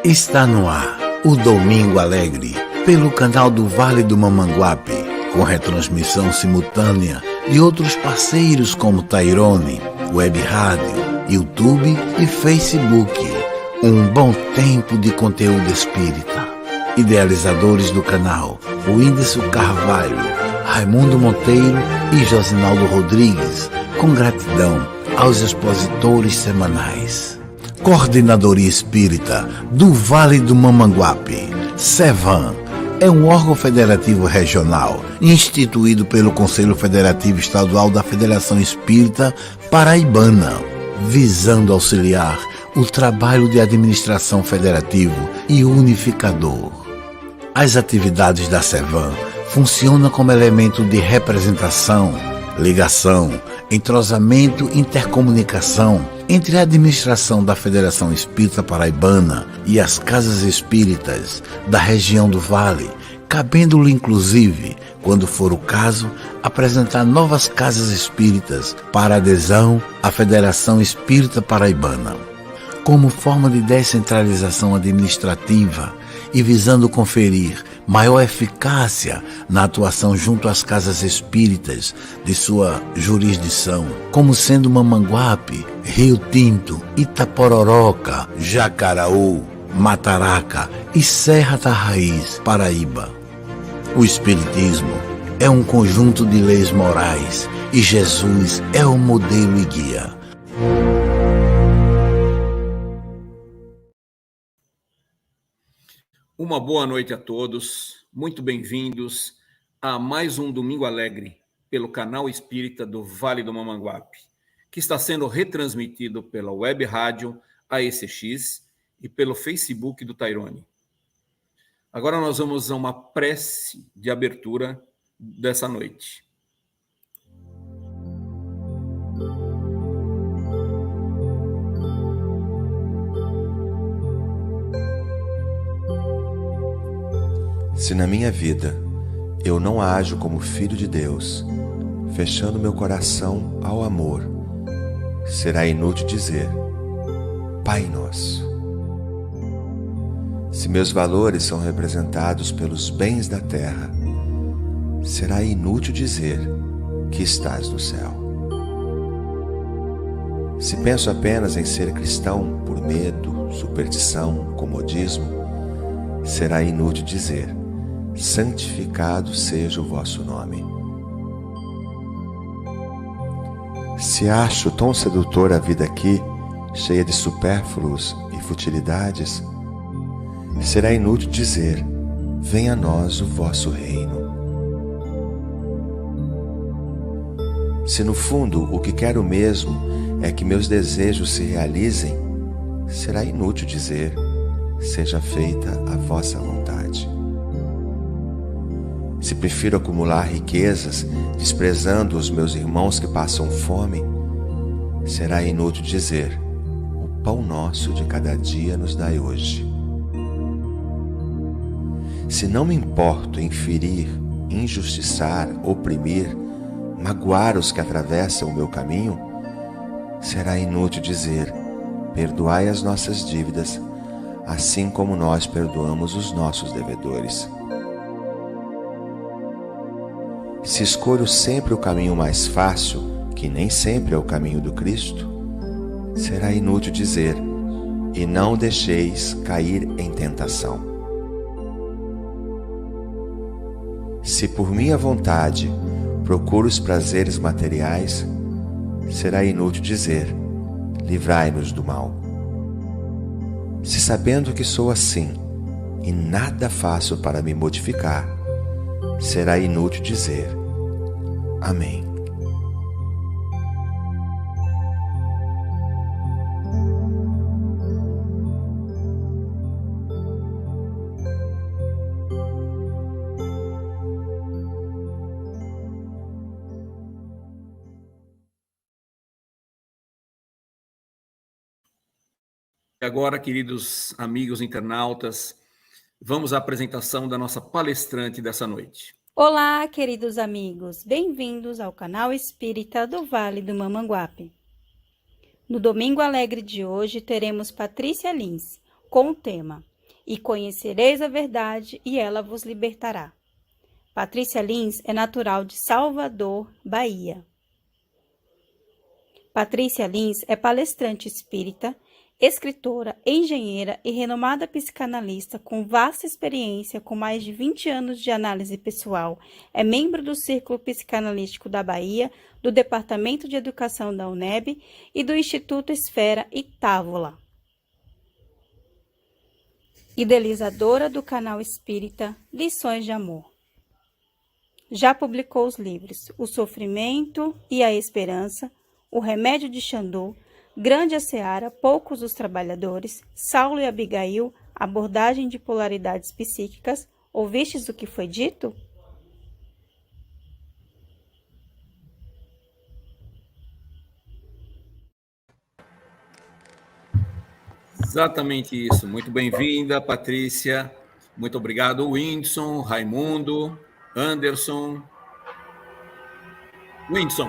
Está no ar o Domingo Alegre, pelo canal do Vale do Mamanguape, com retransmissão simultânea de outros parceiros como Tairone, Web Rádio, YouTube e Facebook. Um bom tempo de conteúdo espírita. Idealizadores do canal, o Whindersson Carvalho, Raimundo Monteiro e Josinaldo Rodrigues, com gratidão aos expositores semanais. Coordenadoria Espírita do Vale do Mamanguape, SEVAM, é um órgão federativo regional instituído pelo Conselho Federativo Estadual da Federação Espírita Paraibana, visando auxiliar o trabalho de administração federativo e unificador. As atividades da SEVAM funcionam como elemento de representação, ligação, entrosamento e intercomunicação entre a administração da Federação Espírita Paraibana e as casas espíritas da região do Vale, cabendo-lhe inclusive, quando for o caso, apresentar novas casas espíritas para adesão à Federação Espírita Paraibana. Como forma de descentralização administrativa e visando conferir maior eficácia na atuação junto às casas espíritas de sua jurisdição, como sendo Mamanguape, Rio Tinto, Itapororoca, Jacaraú, Mataraca e Serra da Raiz, Paraíba. O Espiritismo é um conjunto de leis morais e Jesus é o modelo e guia. Uma boa noite a todos, muito bem-vindos a mais um Domingo Alegre pelo canal espírita do Vale do Mamanguape, que está sendo retransmitido pela Web Rádio AECX e pelo Facebook do Tairone. Agora nós vamos a uma prece de abertura dessa noite. Se na minha vida eu não ajo como filho de Deus, fechando meu coração ao amor, será inútil dizer, Pai Nosso. Se meus valores são representados pelos bens da terra, será inútil dizer que estás no céu. Se penso apenas em ser cristão por medo, superstição, comodismo, será inútil dizer, santificado seja o vosso nome. Se acho tão sedutora a vida aqui, cheia de supérfluos e futilidades, será inútil dizer, venha a nós o vosso reino. Se no fundo o que quero mesmo é que meus desejos se realizem, será inútil dizer, seja feita a vossa vontade. Se prefiro acumular riquezas, desprezando os meus irmãos que passam fome, será inútil dizer, o pão nosso de cada dia nos dai hoje. Se não me importo em ferir, injustiçar, oprimir, magoar os que atravessam o meu caminho, será inútil dizer, perdoai as nossas dívidas, assim como nós perdoamos os nossos devedores. Se escolho sempre o caminho mais fácil, que nem sempre é o caminho do Cristo, será inútil dizer, e não deixeis cair em tentação. Se por minha vontade procuro os prazeres materiais, será inútil dizer, livrai-nos do mal. Se sabendo que sou assim, e nada faço para me modificar, será inútil dizer, amém. Agora, queridos amigos internautas, vamos à apresentação da nossa palestrante dessa noite. Olá, queridos amigos, bem-vindos ao canal espírita do Vale do Mamanguape. No Domingo Alegre de hoje teremos Patrícia Lins com o tema e conhecereis a verdade, e ela vos libertará. Patrícia Lins é natural de Salvador, Bahia. Patrícia Lins é palestrante espírita, escritora, engenheira e renomada psicanalista com vasta experiência com mais de 20 anos de análise pessoal. É membro do Círculo Psicanalítico da Bahia, do Departamento de Educação da UNEB e do Instituto Esfera e Távola. Idealizadora do canal espírita Lições de Amor. Já publicou os livros O Sofrimento e a Esperança, O Remédio de Xandu, Grande a Seara, Poucos os Trabalhadores, Saulo e Abigail, Abordagem de Polaridades Psíquicas. Ouvistes o que foi dito? Exatamente isso. Muito bem-vinda, Patrícia. Muito obrigado, Whindersson, Raimundo, Anderson. Whindersson.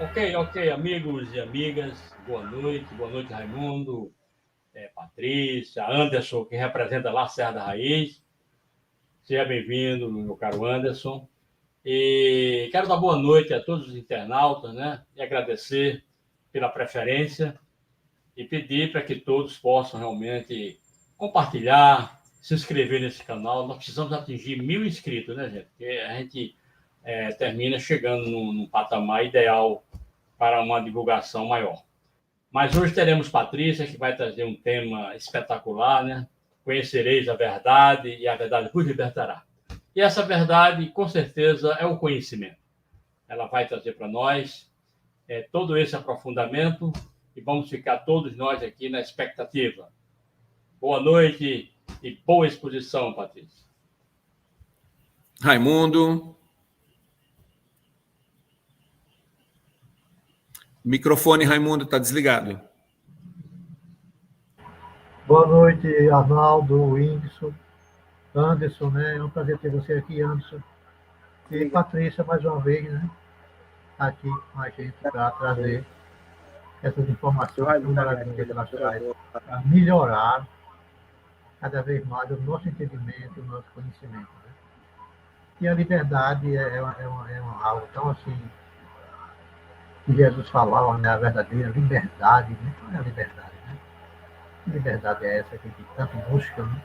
Ok, amigos e amigas, boa noite, Raimundo, Patrícia, Anderson, que representa lá a Serra da Raiz. Seja bem-vindo, meu caro Anderson. E quero dar boa noite a todos os internautas, né? E agradecer pela preferência e pedir para que todos possam realmente compartilhar, se inscrever nesse canal. Nós precisamos atingir 1.000 inscritos, né, gente? Porque a gente termina chegando num patamar ideal para uma divulgação maior. Mas hoje teremos Patrícia, que vai trazer um tema espetacular, né? Conhecereis a verdade e a verdade vos libertará. E essa verdade, com certeza, é o conhecimento. Ela vai trazer para nós todo esse aprofundamento e vamos ficar todos nós aqui na expectativa. Boa noite e boa exposição, Patrícia. Raimundo. Microfone, Raimundo, está desligado. Boa noite, Arnaldo, Whindersson, Anderson, né? É um prazer ter você aqui, Anderson. E Patrícia, mais uma vez, né? Aqui com a gente para trazer essas informações maravilhosas para melhorar cada vez mais o nosso entendimento, o nosso conhecimento. Né? E a liberdade é algo tão assim que Jesus falava, né? A verdadeira liberdade, né? Qual é a liberdade, né? Que liberdade é essa que a gente tanto busca, né?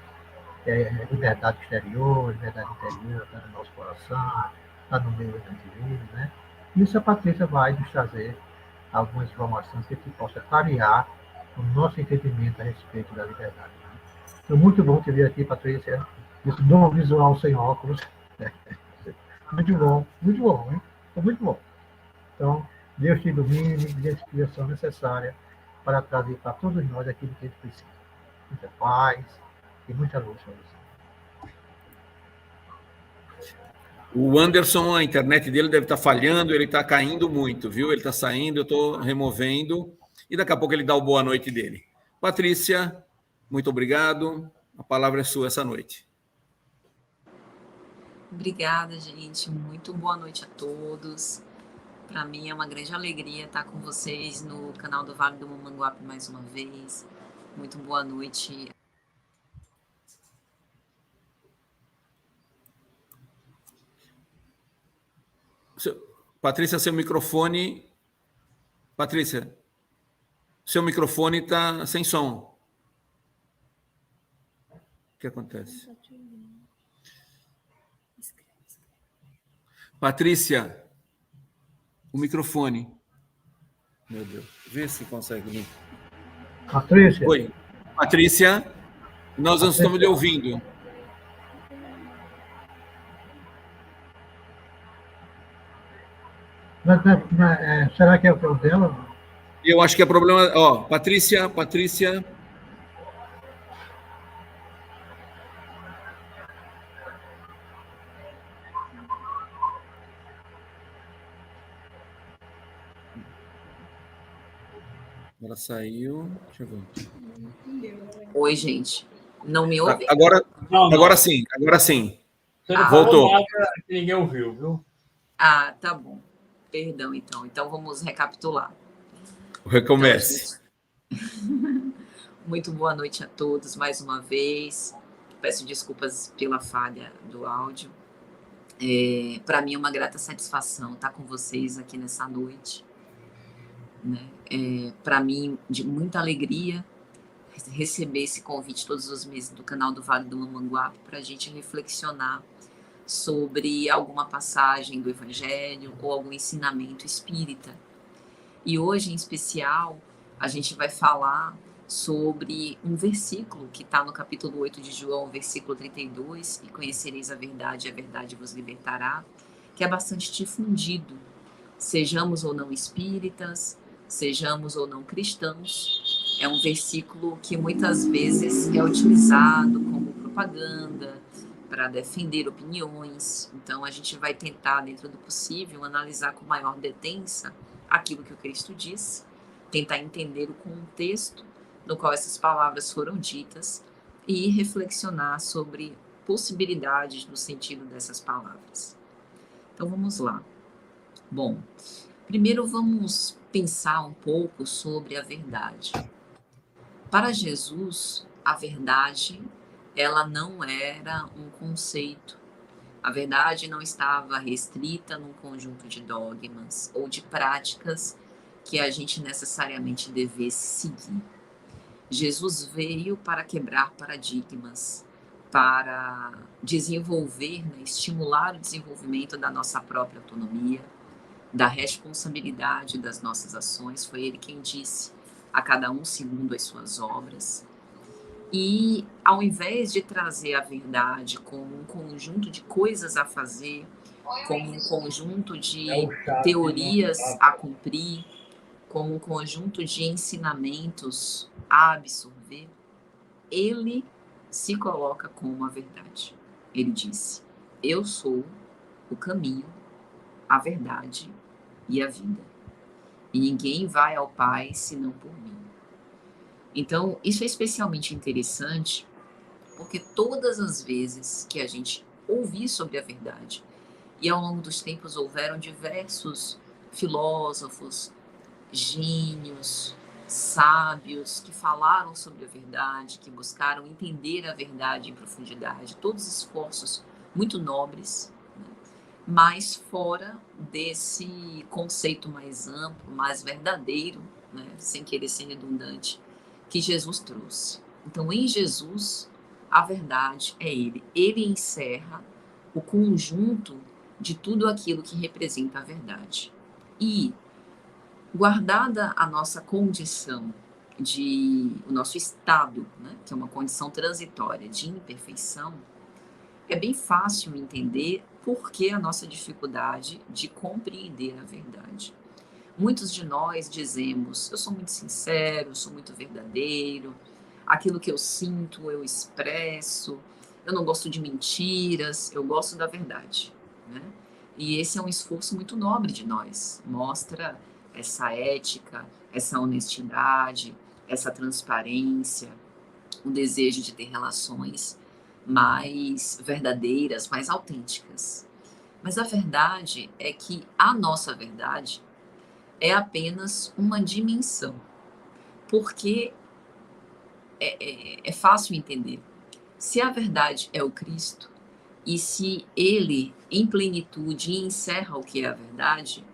É liberdade exterior, liberdade interior, está no nosso coração, está no meio dos indivíduos, né? Isso a Patrícia vai nos trazer algumas informações que possa clarear o nosso entendimento a respeito da liberdade. Né? Então, muito bom te ver aqui, Patrícia. Isso dom visual sem óculos. Muito bom, hein? Foi muito bom. Então, Deus te ilumine e dê a inspiração necessária para trazer para todos nós aquilo que a gente precisa. Muita paz e muita luz para você. O Anderson, a internet dele deve estar falhando, ele está caindo muito, viu? Ele está saindo, eu estou removendo, e daqui a pouco ele dá o boa noite dele. Patrícia, muito obrigado. A palavra é sua essa noite. Obrigada, gente. Muito boa noite a todos. Para mim é uma grande alegria estar com vocês no canal do Vale do Mamanguape mais uma vez. Muito boa noite. Patrícia, seu microfone... Patrícia, seu microfone está sem som. O que acontece? Patrícia, o microfone. Meu Deus, vê se consegue vir. Patrícia. Oi, Patrícia, nós não estamos lhe ouvindo. Será que é o problema dela? Eu acho que é problema... Ó, Patrícia... Ela saiu... Deixa eu ver. Oi, gente. Não me ouve? Agora sim. Você não voltou. Falou nada, ninguém ouviu, viu? Ah, tá bom. Perdão, então. Então, vamos recapitular. Recomece. Então, Muito boa noite a todos mais uma vez. Peço desculpas pela falha do áudio. Para mim é uma grata satisfação estar com vocês aqui nessa noite, né? Para mim, de muita alegria receber esse convite todos os meses do canal do Vale do Mamanguape para a gente reflexionar sobre alguma passagem do Evangelho ou algum ensinamento espírita. E hoje, em especial, a gente vai falar sobre um versículo que está no capítulo 8 de João, versículo 32, e conhecereis a verdade vos libertará, que é bastante difundido. Sejamos ou não espíritas, sejamos ou não cristãos, é um versículo que muitas vezes é utilizado como propaganda, para defender opiniões. Então, a gente vai tentar, dentro do possível, analisar com maior detença aquilo que o Cristo diz, tentar entender o contexto no qual essas palavras foram ditas e reflexionar sobre possibilidades no sentido dessas palavras. Então, vamos lá. Bom, primeiro vamos pensar um pouco sobre a verdade. Para Jesus, a verdade, ela não era um conceito. A verdade não estava restrita num conjunto de dogmas ou de práticas que a gente necessariamente devesse seguir. Jesus veio para quebrar paradigmas, para desenvolver, estimular o desenvolvimento da nossa própria autonomia, da responsabilidade das nossas ações. Foi ele quem disse: a cada um segundo as suas obras. E ao invés de trazer a verdade como um conjunto de coisas a fazer, como um conjunto de teorias a cumprir, como um conjunto de ensinamentos a absorver, ele se coloca como a verdade. Ele disse: eu sou o caminho, a verdade e a vida. E ninguém vai ao Pai senão por mim. Então, isso é especialmente interessante porque todas as vezes que a gente ouvir sobre a verdade, e ao longo dos tempos houveram diversos filósofos, gênios, sábios que falaram sobre a verdade, que buscaram entender a verdade em profundidade, todos esforços muito nobres, né? Mas fora desse conceito mais amplo, mais verdadeiro, né? Sem querer ser redundante, que Jesus trouxe. Então, em Jesus, a verdade é Ele. Ele encerra o conjunto de tudo aquilo que representa a verdade. E, guardada a nossa condição, o nosso estado, né, que é uma condição transitória de imperfeição, é bem fácil entender por que a nossa dificuldade de compreender a verdade. Muitos de nós dizemos: eu sou muito sincero, eu sou muito verdadeiro, aquilo que eu sinto eu expresso, eu não gosto de mentiras, eu gosto da verdade, né? E esse é um esforço muito nobre de nós, mostra essa ética, essa honestidade, essa transparência, o desejo de ter relações mais verdadeiras, mais autênticas. Mas a verdade é que a nossa verdade é apenas uma dimensão, porque é fácil entender. Se a verdade é o Cristo, e se ele, em plenitude, encerra o que é a verdade,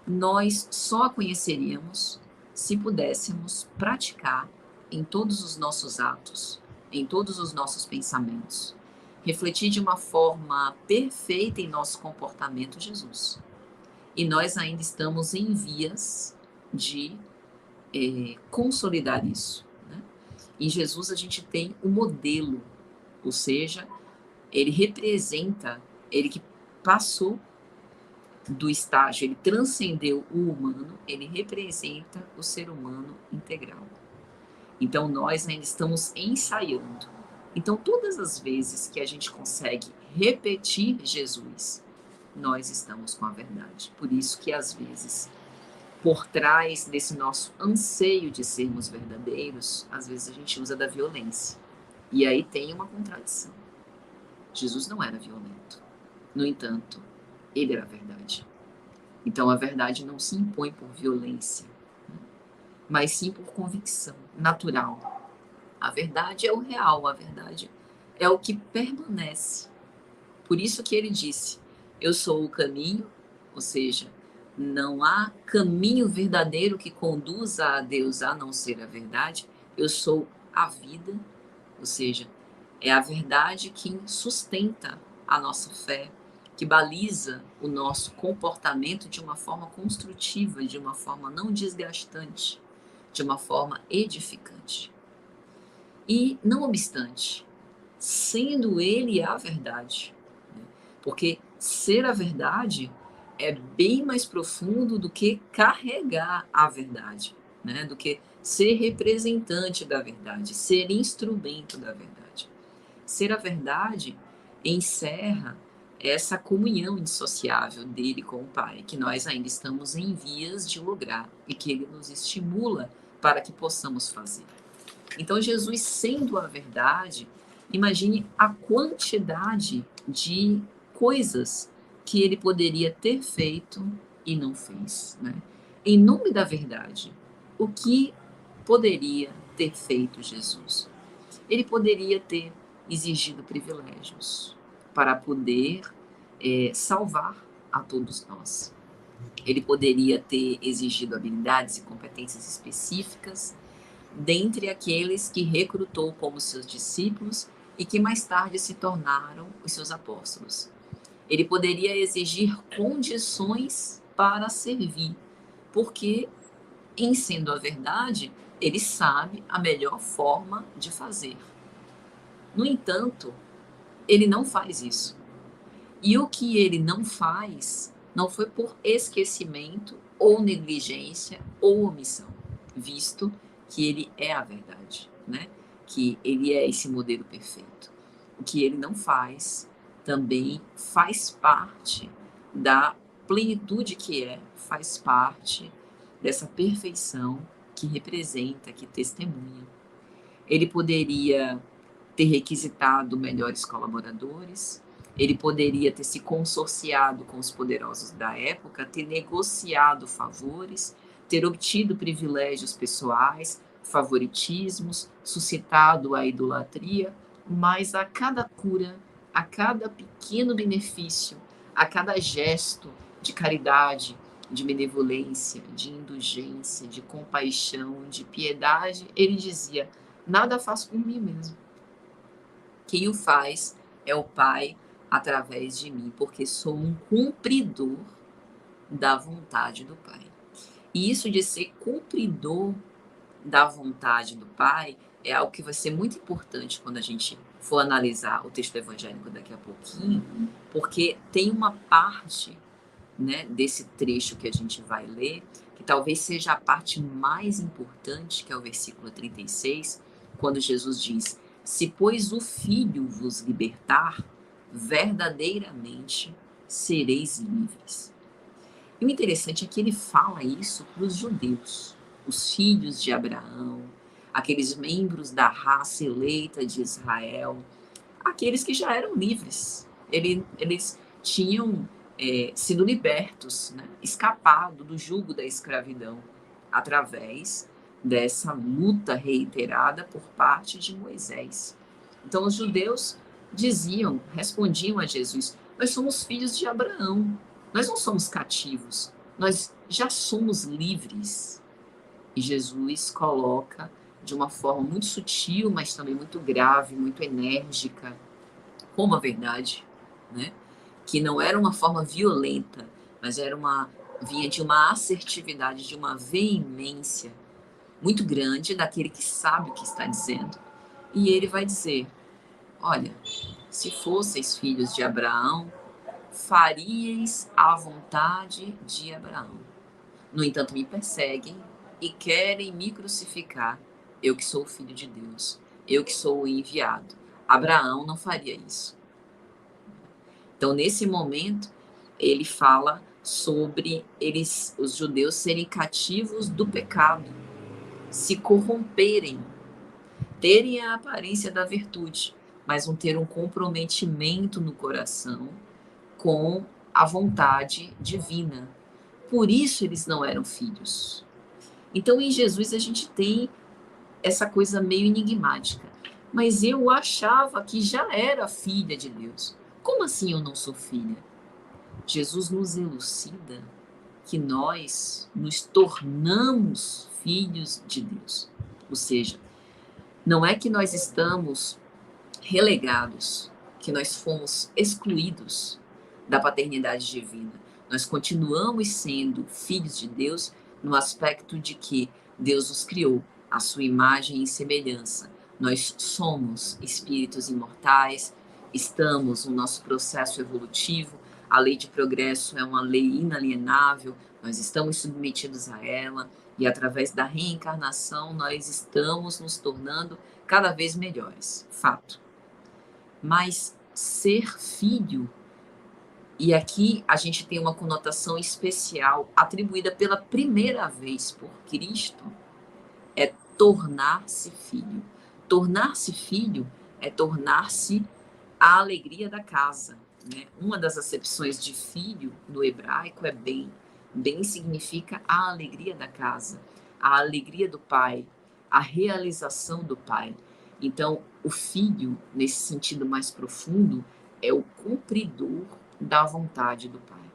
nós só a conheceríamos se pudéssemos praticar em todos os nossos atos, em todos os nossos pensamentos, refletir de uma forma perfeita em nosso comportamento Jesus. E nós ainda estamos em vias de consolidar isso, né? Em Jesus a gente tem o modelo, ou seja, ele representa, ele que passou do estágio, ele transcendeu o humano, ele representa o ser humano integral. Então nós ainda estamos ensaiando. Então todas as vezes que a gente consegue repetir Jesus, nós estamos com a verdade. Por isso que às vezes, por trás desse nosso anseio de sermos verdadeiros, às vezes a gente usa da violência. E aí tem uma contradição. Jesus não era violento. No entanto, ele era a verdade. Então a verdade não se impõe por violência, né? Mas sim por convicção natural. A verdade é o real, a verdade é o que permanece. Por isso que ele disse, eu sou o caminho, ou seja, não há caminho verdadeiro que conduza a Deus a não ser a verdade. Eu sou a vida, ou seja, é a verdade que sustenta a nossa fé, que baliza o nosso comportamento de uma forma construtiva, de uma forma não desgastante, de uma forma edificante. E, não obstante, sendo ele a verdade, né? Porque ser a verdade é bem mais profundo do que carregar a verdade, né? Do que ser representante da verdade, ser instrumento da verdade. Ser a verdade encerra essa comunhão indissociável dele com o Pai, que nós ainda estamos em vias de lograr e que ele nos estimula para que possamos fazer. Então, Jesus sendo a verdade, imagine a quantidade de coisas que ele poderia ter feito e não fez, né? Em nome da verdade, o que poderia ter feito Jesus? Ele poderia ter exigido privilégios para poder salvar a todos nós. Ele poderia ter exigido habilidades e competências específicas dentre aqueles que recrutou como seus discípulos e que mais tarde se tornaram os seus apóstolos. Ele poderia exigir condições para servir, porque, em sendo a verdade, ele sabe a melhor forma de fazer. No entanto, ele não faz isso. E o que ele não faz não foi por esquecimento ou negligência ou omissão, visto que ele é a verdade, né? Que ele é esse modelo perfeito. O que ele não faz também faz parte da plenitude que é, faz parte dessa perfeição que representa, que testemunha. Ele poderia ter requisitado melhores colaboradores, ele poderia ter se consorciado com os poderosos da época, ter negociado favores, ter obtido privilégios pessoais, favoritismos, suscitado a idolatria, mas a cada cura, a cada pequeno benefício, a cada gesto de caridade, de benevolência, de indulgência, de compaixão, de piedade, ele dizia, nada faço por mim mesmo. Quem o faz é o Pai através de mim, porque sou um cumpridor da vontade do Pai. E isso de ser cumpridor da vontade do Pai é algo que vai ser muito importante quando a gente for analisar o texto evangélico daqui a pouquinho, porque tem uma parte, né, desse trecho que a gente vai ler, que talvez seja a parte mais importante, que é o versículo 36, quando Jesus diz, se pois o Filho vos libertar, verdadeiramente sereis livres. E o interessante é que ele fala isso para os judeus, os filhos de Abraão, aqueles membros da raça eleita de Israel, aqueles que já eram livres. Eles tinham sido libertos, né? Escapado do jugo da escravidão, através dessa luta reiterada por parte de Moisés. Então os judeus respondiam a Jesus, nós somos filhos de Abraão, nós não somos cativos, nós já somos livres. E Jesus coloca de uma forma muito sutil, mas também muito grave, muito enérgica, como a verdade, né? Que não era uma forma violenta, mas vinha de uma assertividade, de uma veemência muito grande daquele que sabe o que está dizendo. E ele vai dizer, olha, se fosseis filhos de Abraão, faríeis a vontade de Abraão. No entanto, me perseguem e querem me crucificar, eu que sou o filho de Deus, eu que sou o enviado. Abraão não faria isso. Então, nesse momento, ele fala sobre os judeus serem cativos do pecado, se corromperem, terem a aparência da virtude, mas vão ter um comprometimento no coração com a vontade divina. Por isso eles não eram filhos. Então, em Jesus, a gente tem essa coisa meio enigmática. Mas eu achava que já era filha de Deus. Como assim eu não sou filha? Jesus nos elucida que nós nos tornamos filhos de Deus. Ou seja, não é que nós estamos relegados, que nós fomos excluídos da paternidade divina. Nós continuamos sendo filhos de Deus no aspecto de que Deus nos criou à sua imagem e semelhança. Nós somos espíritos imortais, estamos no nosso processo evolutivo, a lei de progresso é uma lei inalienável, nós estamos submetidos a ela e através da reencarnação nós estamos nos tornando cada vez melhores, fato. Mas ser filho, e aqui a gente tem uma conotação especial atribuída pela primeira vez por Cristo, é tornar-se filho. Tornar-se filho é tornar-se a alegria da casa, né? Uma das acepções de filho no hebraico é bem. Bem significa a alegria da casa, a alegria do pai, a realização do pai. Então, o filho, nesse sentido mais profundo, é o cumpridor da vontade do pai.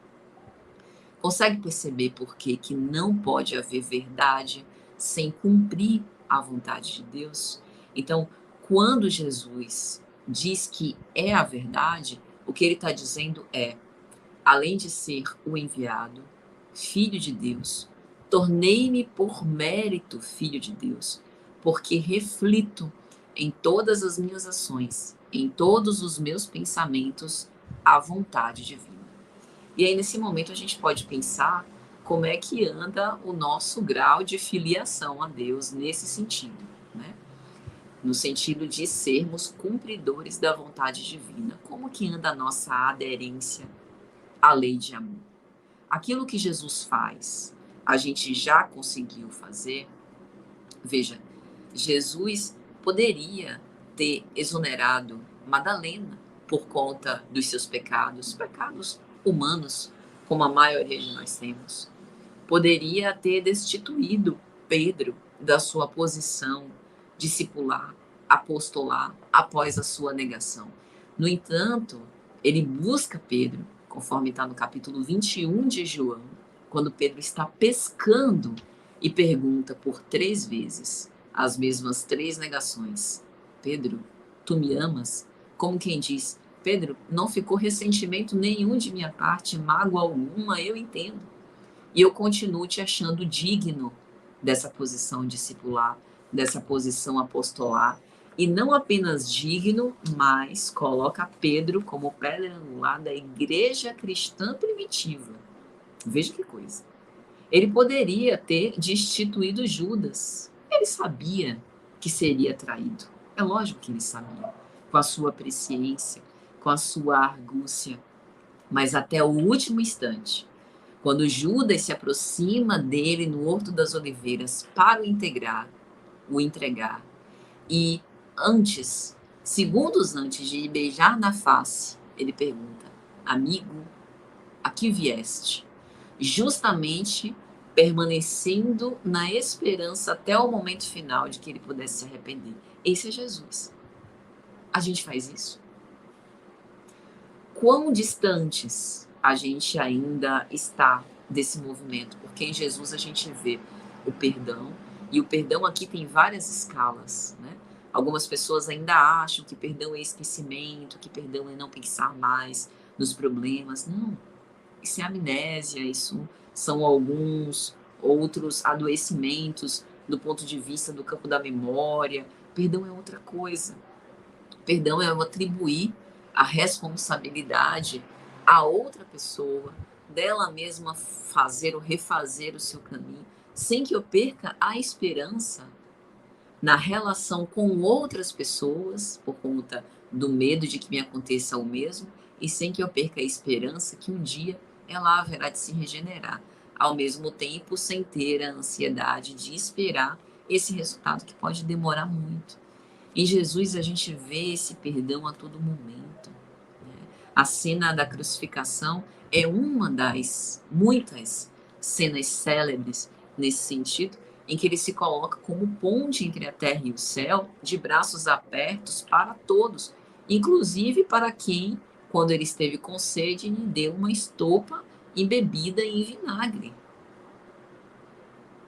Consegue perceber por que não pode haver verdade sem cumprir a vontade de Deus? Então, quando Jesus diz que é a verdade, o que ele está dizendo é, além de ser o enviado, filho de Deus, tornei-me por mérito filho de Deus, porque reflito em todas as minhas ações, em todos os meus pensamentos, a vontade divina. E aí, nesse momento, a gente pode pensar como é que anda o nosso grau de filiação a Deus nesse sentido, né? No sentido de sermos cumpridores da vontade divina. Como que anda a nossa aderência à lei de amor? Aquilo que Jesus faz, a gente já conseguiu fazer? Veja, Jesus poderia ter exonerado Madalena por conta dos seus pecados humanos, como a maioria de nós temos. Poderia ter destituído Pedro da sua posição discipular, apostolar, após a sua negação. No entanto, ele busca Pedro, conforme está no capítulo 21 de João, quando Pedro está pescando e pergunta por 3 vezes as mesmas 3 negações. Pedro, tu me amas? Como quem diz, Pedro, não ficou ressentimento nenhum de minha parte, mágoa alguma, eu entendo. E eu continuo te achando digno dessa posição discipular, dessa posição apostolar, e não apenas digno, mas coloca Pedro como pedra angular da igreja cristã primitiva. Veja que coisa. Ele poderia ter destituído Judas. Ele sabia que seria traído. É lógico que ele sabia, com a sua presciência, com a sua argúcia. Mas até o último instante, quando Judas se aproxima dele no Horto das Oliveiras para o entregar, e antes, segundos antes de lhe beijar na face, ele pergunta, amigo, a que vieste? Justamente permanecendo na esperança até o momento final de que ele pudesse se arrepender. Esse é Jesus. A gente faz isso? Quão distantes a gente ainda está desse movimento? Porque em Jesus a gente vê o perdão, e o perdão aqui tem várias escalas, né? Algumas pessoas ainda acham que perdão é esquecimento, que perdão é não pensar mais nos problemas. Não, isso é amnésia, isso são alguns outros adoecimentos do ponto de vista do campo da memória. Perdão é outra coisa. Perdão é eu atribuir a responsabilidade a outra pessoa, dela mesma fazer ou refazer o seu caminho, sem que eu perca a esperança na relação com outras pessoas, por conta do medo de que me aconteça o mesmo, e sem que eu perca a esperança que um dia ela haverá de se regenerar, ao mesmo tempo sem ter a ansiedade de esperar esse resultado que pode demorar muito. Em Jesus a gente vê esse perdão a todo momento, né? A cena da crucificação é uma das muitas cenas célebres nesse sentido, em que ele se coloca como ponte entre a terra e o céu, de braços abertos para todos, inclusive para quem, quando ele esteve com sede, lhe deu uma estopa embebida em vinagre.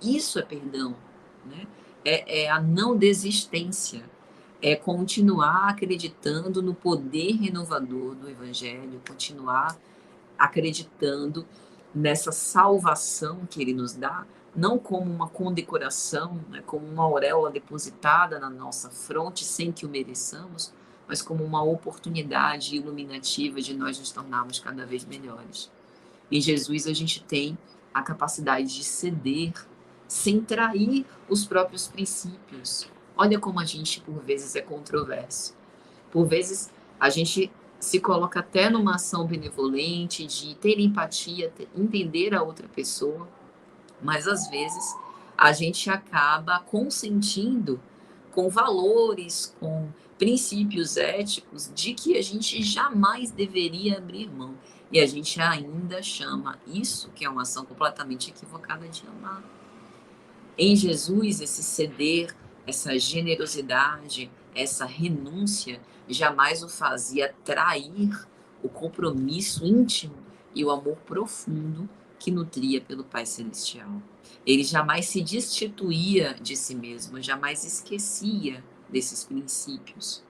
Isso é perdão, né? É a não desistência, é continuar acreditando no poder renovador do Evangelho, continuar acreditando nessa salvação que ele nos dá, não como uma condecoração, né, como uma auréola depositada na nossa fronte sem que o mereçamos, mas como uma oportunidade iluminativa de nós nos tornarmos cada vez melhores. Em Jesus a gente tem a capacidade de ceder sem trair os próprios princípios. Olha como a gente, por vezes, é controverso. Por vezes, a gente se coloca até numa ação benevolente, de ter empatia, entender a outra pessoa, mas, às vezes, a gente acaba consentindo com valores, com princípios éticos, de que a gente jamais deveria abrir mão. E a gente ainda chama isso, que é uma ação completamente equivocada, de amar. Em Jesus, esse ceder, essa generosidade, essa renúncia, jamais o fazia trair o compromisso íntimo e o amor profundo que nutria pelo Pai Celestial. Ele jamais se destituía de si mesmo, jamais esquecia desses princípios.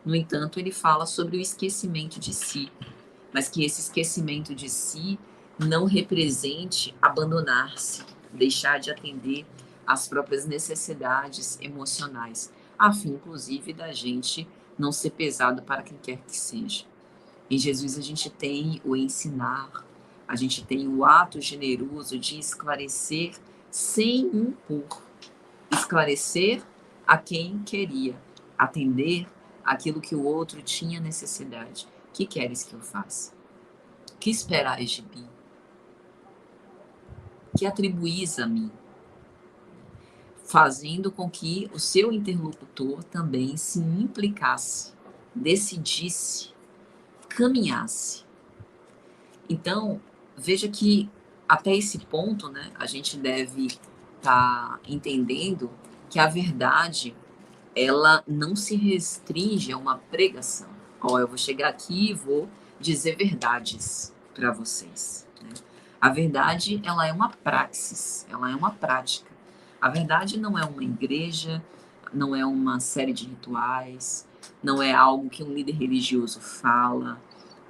No entanto, ele fala sobre o esquecimento de si, mas que esse esquecimento de si não represente abandonar-se, deixar de atender às próprias necessidades emocionais, a fim, inclusive, da gente não ser pesado para quem quer que seja. Em Jesus a gente tem o ensinar, a gente tem o ato generoso de esclarecer sem impor, esclarecer a quem queria, atender aquilo que o outro tinha necessidade. Que queres que eu faça? Que esperais de mim? Que atribuís a mim? Fazendo com que o seu interlocutor também se implicasse, decidisse, caminhasse. Então, veja que até esse ponto, né, a gente deve estar entendendo que a verdade, ela não se restringe a uma pregação. Eu vou chegar aqui e vou dizer verdades para vocês, né? A verdade, ela é uma praxis, ela é uma prática. A verdade não é uma igreja, não é uma série de rituais, não é algo que um líder religioso fala,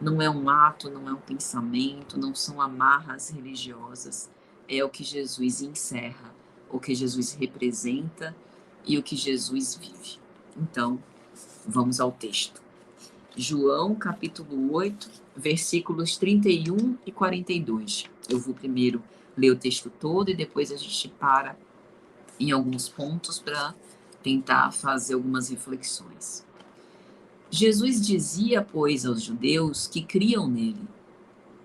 não é um ato, não é um pensamento, não são amarras religiosas. É o que Jesus encerra, o que Jesus representa e o que Jesus vive. Então, vamos ao texto. João, capítulo 8, versículos 31 e 42. Eu vou primeiro ler o texto todo e depois a gente para em alguns pontos para tentar fazer algumas reflexões. Jesus dizia, pois, aos judeus que criam nele: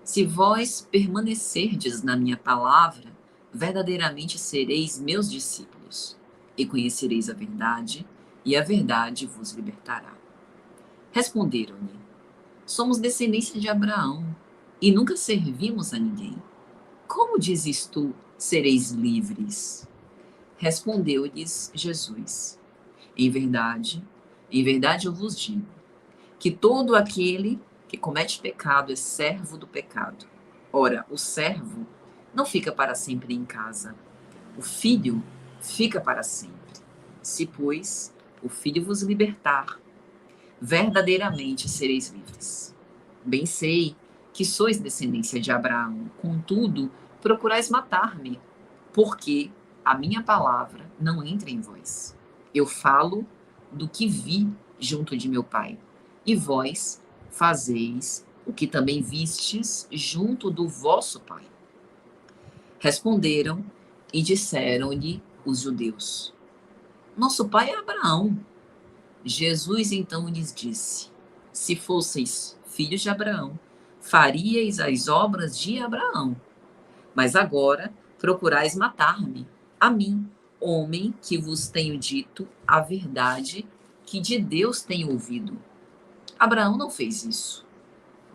se vós permanecerdes na minha palavra, verdadeiramente sereis meus discípulos, e conhecereis a verdade, e a verdade vos libertará. Responderam-lhe: somos descendência de Abraão, e nunca servimos a ninguém. Como dizes tu, sereis livres? Respondeu-lhes Jesus: em verdade eu vos digo, que todo aquele que comete pecado é servo do pecado. Ora, o servo não fica para sempre em casa, o filho fica para sempre. Se, pois, o filho vos libertar, verdadeiramente sereis livres. Bem sei que sois descendência de Abraão, contudo, procurais matar-me, porque a minha palavra não entra em vós. Eu falo do que vi junto de meu pai, e vós fazeis o que também vistes junto do vosso pai. Responderam e disseram-lhe os judeus: nosso pai é Abraão. Jesus então lhes disse: se fosseis filhos de Abraão, faríeis as obras de Abraão. Mas agora procurais matar-me, a mim, homem que vos tenho dito a verdade que de Deus tenho ouvido. Abraão não fez isso.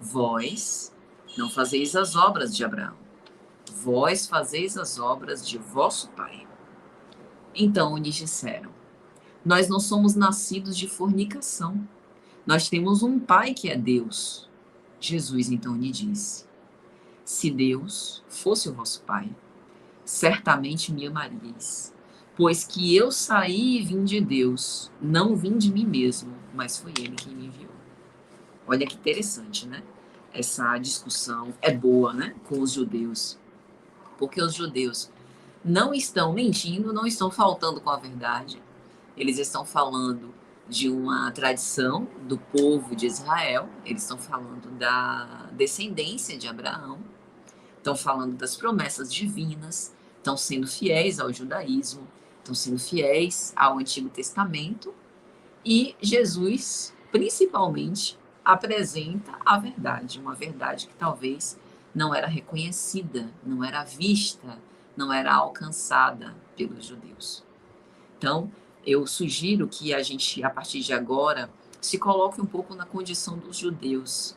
Vós não fazeis as obras de Abraão. Vós fazeis as obras de vosso pai. Então lhes disseram: nós não somos nascidos de fornicação. Nós temos um pai que é Deus. Jesus então lhe disse: se Deus fosse o vosso pai, certamente me amaríeis, pois que eu saí e vim de Deus, não vim de mim mesmo, mas foi ele quem me enviou. Olha que interessante, né? Essa discussão é boa, né? Com os judeus. Porque os judeus não estão mentindo, não estão faltando com a verdade. Eles estão falando de uma tradição do povo de Israel, eles estão falando da descendência de Abraão, estão falando das promessas divinas, estão sendo fiéis ao judaísmo, estão sendo fiéis ao Antigo Testamento, e Jesus, principalmente, apresenta a verdade, uma verdade que talvez não era reconhecida, não era vista, não era alcançada pelos judeus. Então, eu sugiro que a gente, a partir de agora, se coloque um pouco na condição dos judeus,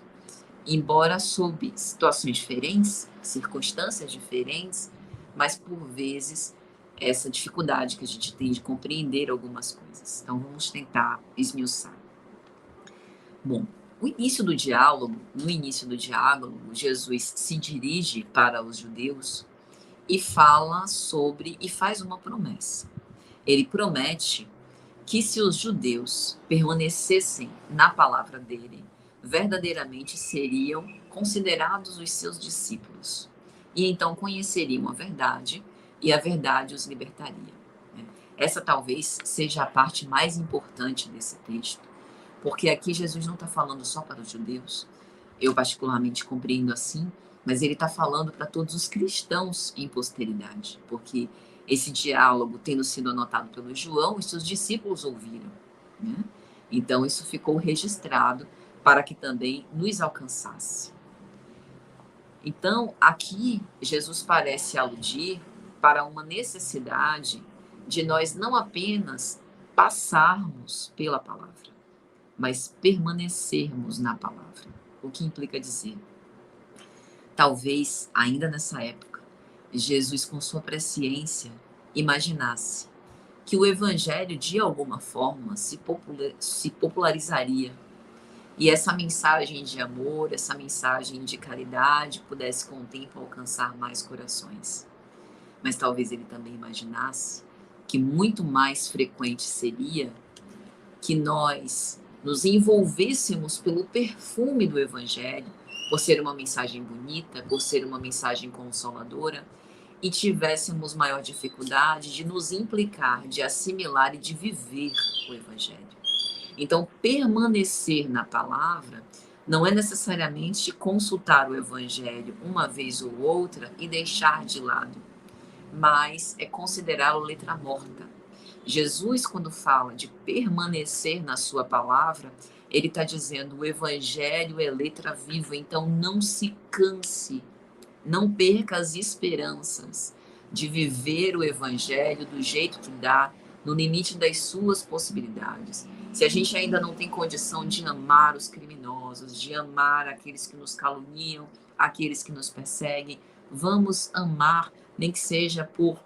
embora sob situações diferentes, circunstâncias diferentes, mas por vezes essa dificuldade que a gente tem de compreender algumas coisas. Então, vamos tentar esmiuçar. Bom, no início do diálogo, Jesus se dirige para os judeus e fala sobre, e faz uma promessa. Ele promete que se os judeus permanecessem na palavra dele, verdadeiramente seriam considerados os seus discípulos. E então conheceriam a verdade, e a verdade os libertaria. Essa talvez seja a parte mais importante desse texto, porque aqui Jesus não está falando só para os judeus, eu particularmente compreendo assim, mas ele está falando para todos os cristãos em posteridade, porque esse diálogo tendo sido anotado pelo João, os seus discípulos ouviram, né? Então isso ficou registrado para que também nos alcançasse. Então aqui Jesus parece aludir para uma necessidade de nós não apenas passarmos pela palavra, mas permanecermos na palavra. O que implica dizer? Talvez, ainda nessa época, Jesus, com sua presciência, imaginasse que o evangelho, de alguma forma, se popularizaria e essa mensagem de amor, essa mensagem de caridade pudesse, com o tempo, alcançar mais corações. Mas talvez ele também imaginasse que muito mais frequente seria que nós nos envolvêssemos pelo perfume do evangelho, por ser uma mensagem bonita, por ser uma mensagem consoladora, e tivéssemos maior dificuldade de nos implicar, de assimilar e de viver o evangelho. Então, permanecer na palavra não é necessariamente consultar o evangelho uma vez ou outra e deixar de lado, mas é considerá-lo letra morta. Jesus, quando fala de permanecer na sua palavra, ele está dizendo: o evangelho é letra viva, então não se canse, não perca as esperanças de viver o evangelho do jeito que dá, no limite das suas possibilidades. Se a gente ainda não tem condição de amar os criminosos, de amar aqueles que nos caluniam, aqueles que nos perseguem, vamos amar, nem que seja por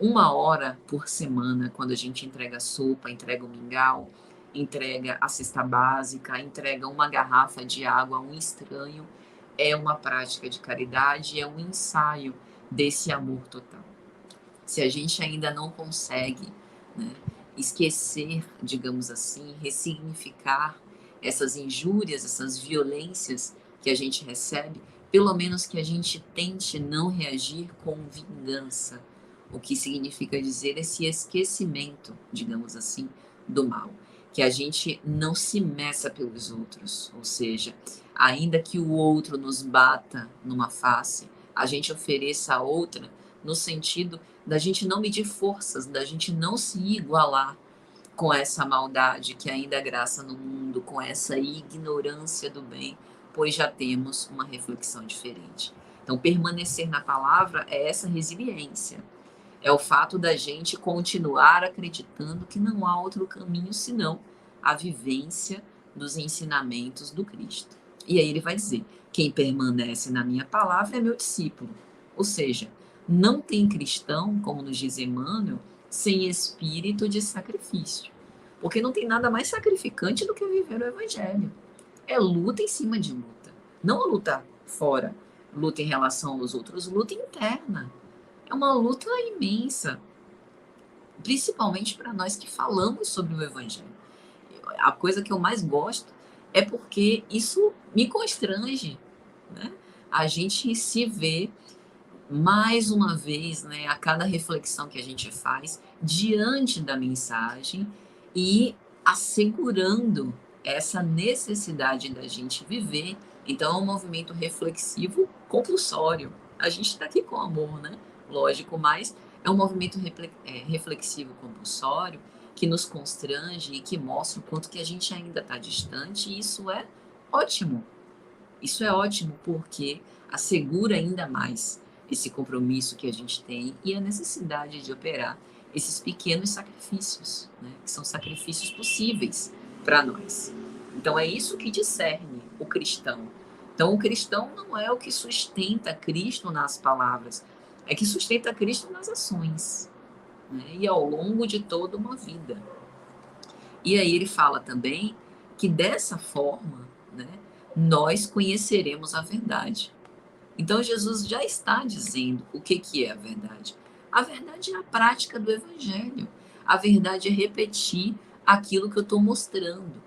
1 hora por semana, quando a gente entrega sopa, entrega o mingau, entrega a cesta básica, entrega uma garrafa de água a um estranho, é uma prática de caridade, é um ensaio desse amor total. Se a gente ainda não consegue, né, esquecer, digamos assim, ressignificar essas injúrias, essas violências que a gente recebe, pelo menos que a gente tente não reagir com vingança, o que significa dizer esse esquecimento, digamos assim, do mal. Que a gente não se meça pelos outros, ou seja, ainda que o outro nos bata numa face, a gente ofereça a outra no sentido da gente não medir forças, da gente não se igualar com essa maldade que ainda graça no mundo, com essa ignorância do bem, pois já temos uma reflexão diferente. Então, permanecer na palavra é essa resiliência, é o fato da gente continuar acreditando que não há outro caminho senão a vivência dos ensinamentos do Cristo. E aí ele vai dizer: quem permanece na minha palavra é meu discípulo. Ou seja, não tem cristão, como nos diz Emmanuel, sem espírito de sacrifício. Porque não tem nada mais sacrificante do que viver o evangelho. É luta em cima de luta. Não a luta fora, luta em relação aos outros, luta interna. É uma luta imensa, principalmente para nós que falamos sobre o evangelho. A coisa que eu mais gosto é porque isso me constrange, né? A gente se vê mais uma vez, né, a cada reflexão que a gente faz diante da mensagem e assegurando essa necessidade da gente viver. Então, é um movimento reflexivo compulsório. A gente está aqui com amor, né? Lógico, mas é um movimento reflexivo compulsório que nos constrange e que mostra o quanto que a gente ainda está distante, e isso é ótimo. Isso é ótimo porque assegura ainda mais esse compromisso que a gente tem e a necessidade de operar esses pequenos sacrifícios, né, que são sacrifícios possíveis para nós. Então, é isso que discerne o cristão. Então, o cristão não é o que sustenta Cristo nas palavras, é que sustenta Cristo nas ações, né, e ao longo de toda uma vida. E aí ele fala também que dessa forma, né, nós conheceremos a verdade. Então, Jesus já está dizendo o que é a verdade. A verdade é a prática do evangelho. A verdade é repetir aquilo que eu estou mostrando.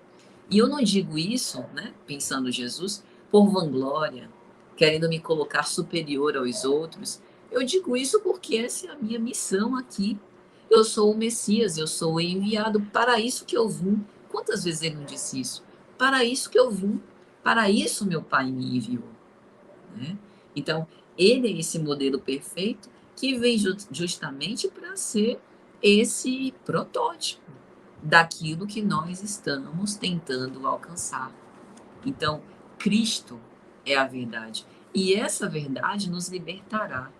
E eu não digo isso, né, pensando em Jesus, por vanglória, querendo me colocar superior aos outros. Eu digo isso porque essa é a minha missão aqui. Eu sou o Messias, eu sou o enviado, para isso que eu vim. Quantas vezes ele não disse isso? Para isso que eu vim, para isso meu Pai me enviou, né? Então, ele é esse modelo perfeito que vem justamente para ser esse protótipo daquilo que nós estamos tentando alcançar. Então, Cristo é a verdade. E essa verdade nos libertará.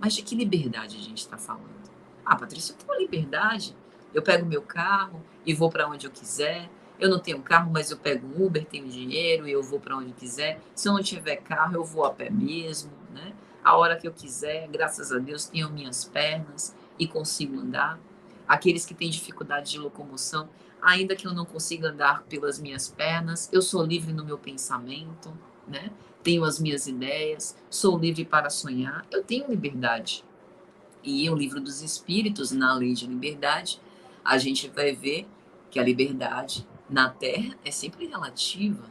Mas de que liberdade a gente está falando? Ah, Patrícia, eu tenho uma liberdade. Eu pego meu carro e vou para onde eu quiser. Eu não tenho carro, mas eu pego um Uber, tenho dinheiro e eu vou para onde quiser. Se eu não tiver carro, eu vou a pé mesmo, né? A hora que eu quiser, graças a Deus, tenho minhas pernas e consigo andar. Aqueles que têm dificuldade de locomoção, ainda que eu não consiga andar pelas minhas pernas, eu sou livre no meu pensamento, né? Tenho as minhas ideias, sou livre para sonhar, eu tenho liberdade. E o Livro dos Espíritos, na Lei de Liberdade, a gente vai ver que a liberdade na Terra é sempre relativa,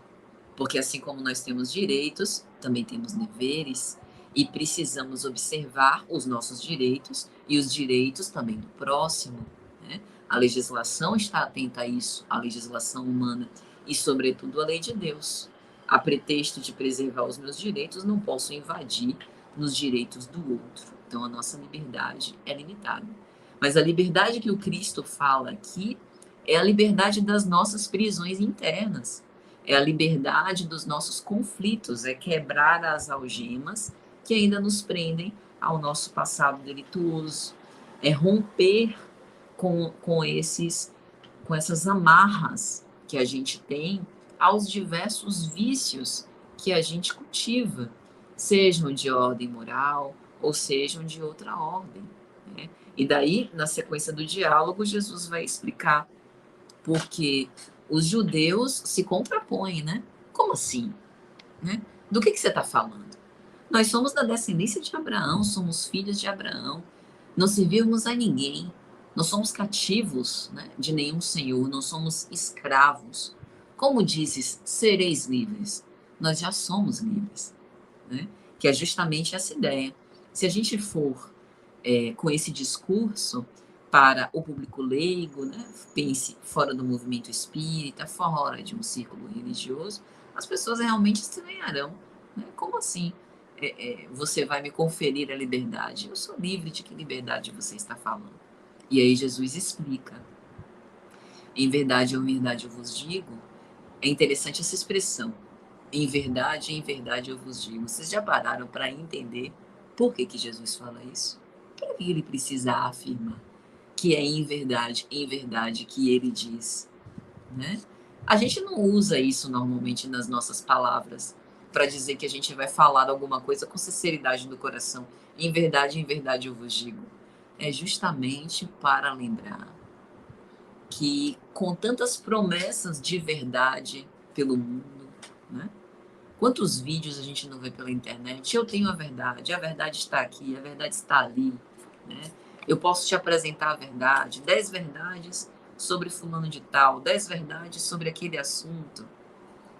porque assim como nós temos direitos, também temos deveres, e precisamos observar os nossos direitos e os direitos também do próximo, né? A legislação está atenta a isso, a legislação humana, e sobretudo a lei de Deus. A pretexto de preservar os meus direitos, não posso invadir nos direitos do outro. Então a nossa liberdade é limitada. Mas a liberdade que o Cristo fala aqui é a liberdade das nossas prisões internas, é a liberdade dos nossos conflitos, é quebrar as algemas que ainda nos prendem ao nosso passado delituoso, é romper com essas amarras que a gente tem aos diversos vícios que a gente cultiva, sejam de ordem moral ou sejam de outra ordem, né? E daí, na sequência do diálogo, Jesus vai explicar porque os judeus se contrapõem, né? Como assim? Né? Do que você está falando? Nós somos da descendência de Abraão, somos filhos de Abraão, não servimos a ninguém, não somos cativos, né, de nenhum senhor, não somos escravos. Como dizes, sereis livres. Nós já somos livres, né? Que é justamente essa ideia. Se a gente for com esse discurso para o público leigo, né, pense fora do movimento espírita, fora de um círculo religioso, as pessoas realmente estranharão, né? Como assim? Você vai me conferir a liberdade? Eu sou livre. De que liberdade você está falando? E aí Jesus explica. Em verdade eu vos digo. É interessante essa expressão. Em verdade eu vos digo. Vocês já pararam para entender por que Jesus fala isso? Por que ele precisa afirmar que é em verdade que ele diz, né? A gente não usa isso normalmente nas nossas palavras para dizer que a gente vai falar alguma coisa com sinceridade do coração. Em verdade eu vos digo. é justamente para lembrar que, com tantas promessas de verdade pelo mundo, né? Quantos vídeos a gente não vê pela internet? Eu tenho a verdade está aqui, a verdade está ali, né? Eu posso te apresentar a verdade, 10 verdades sobre fulano de tal, 10 verdades sobre aquele assunto.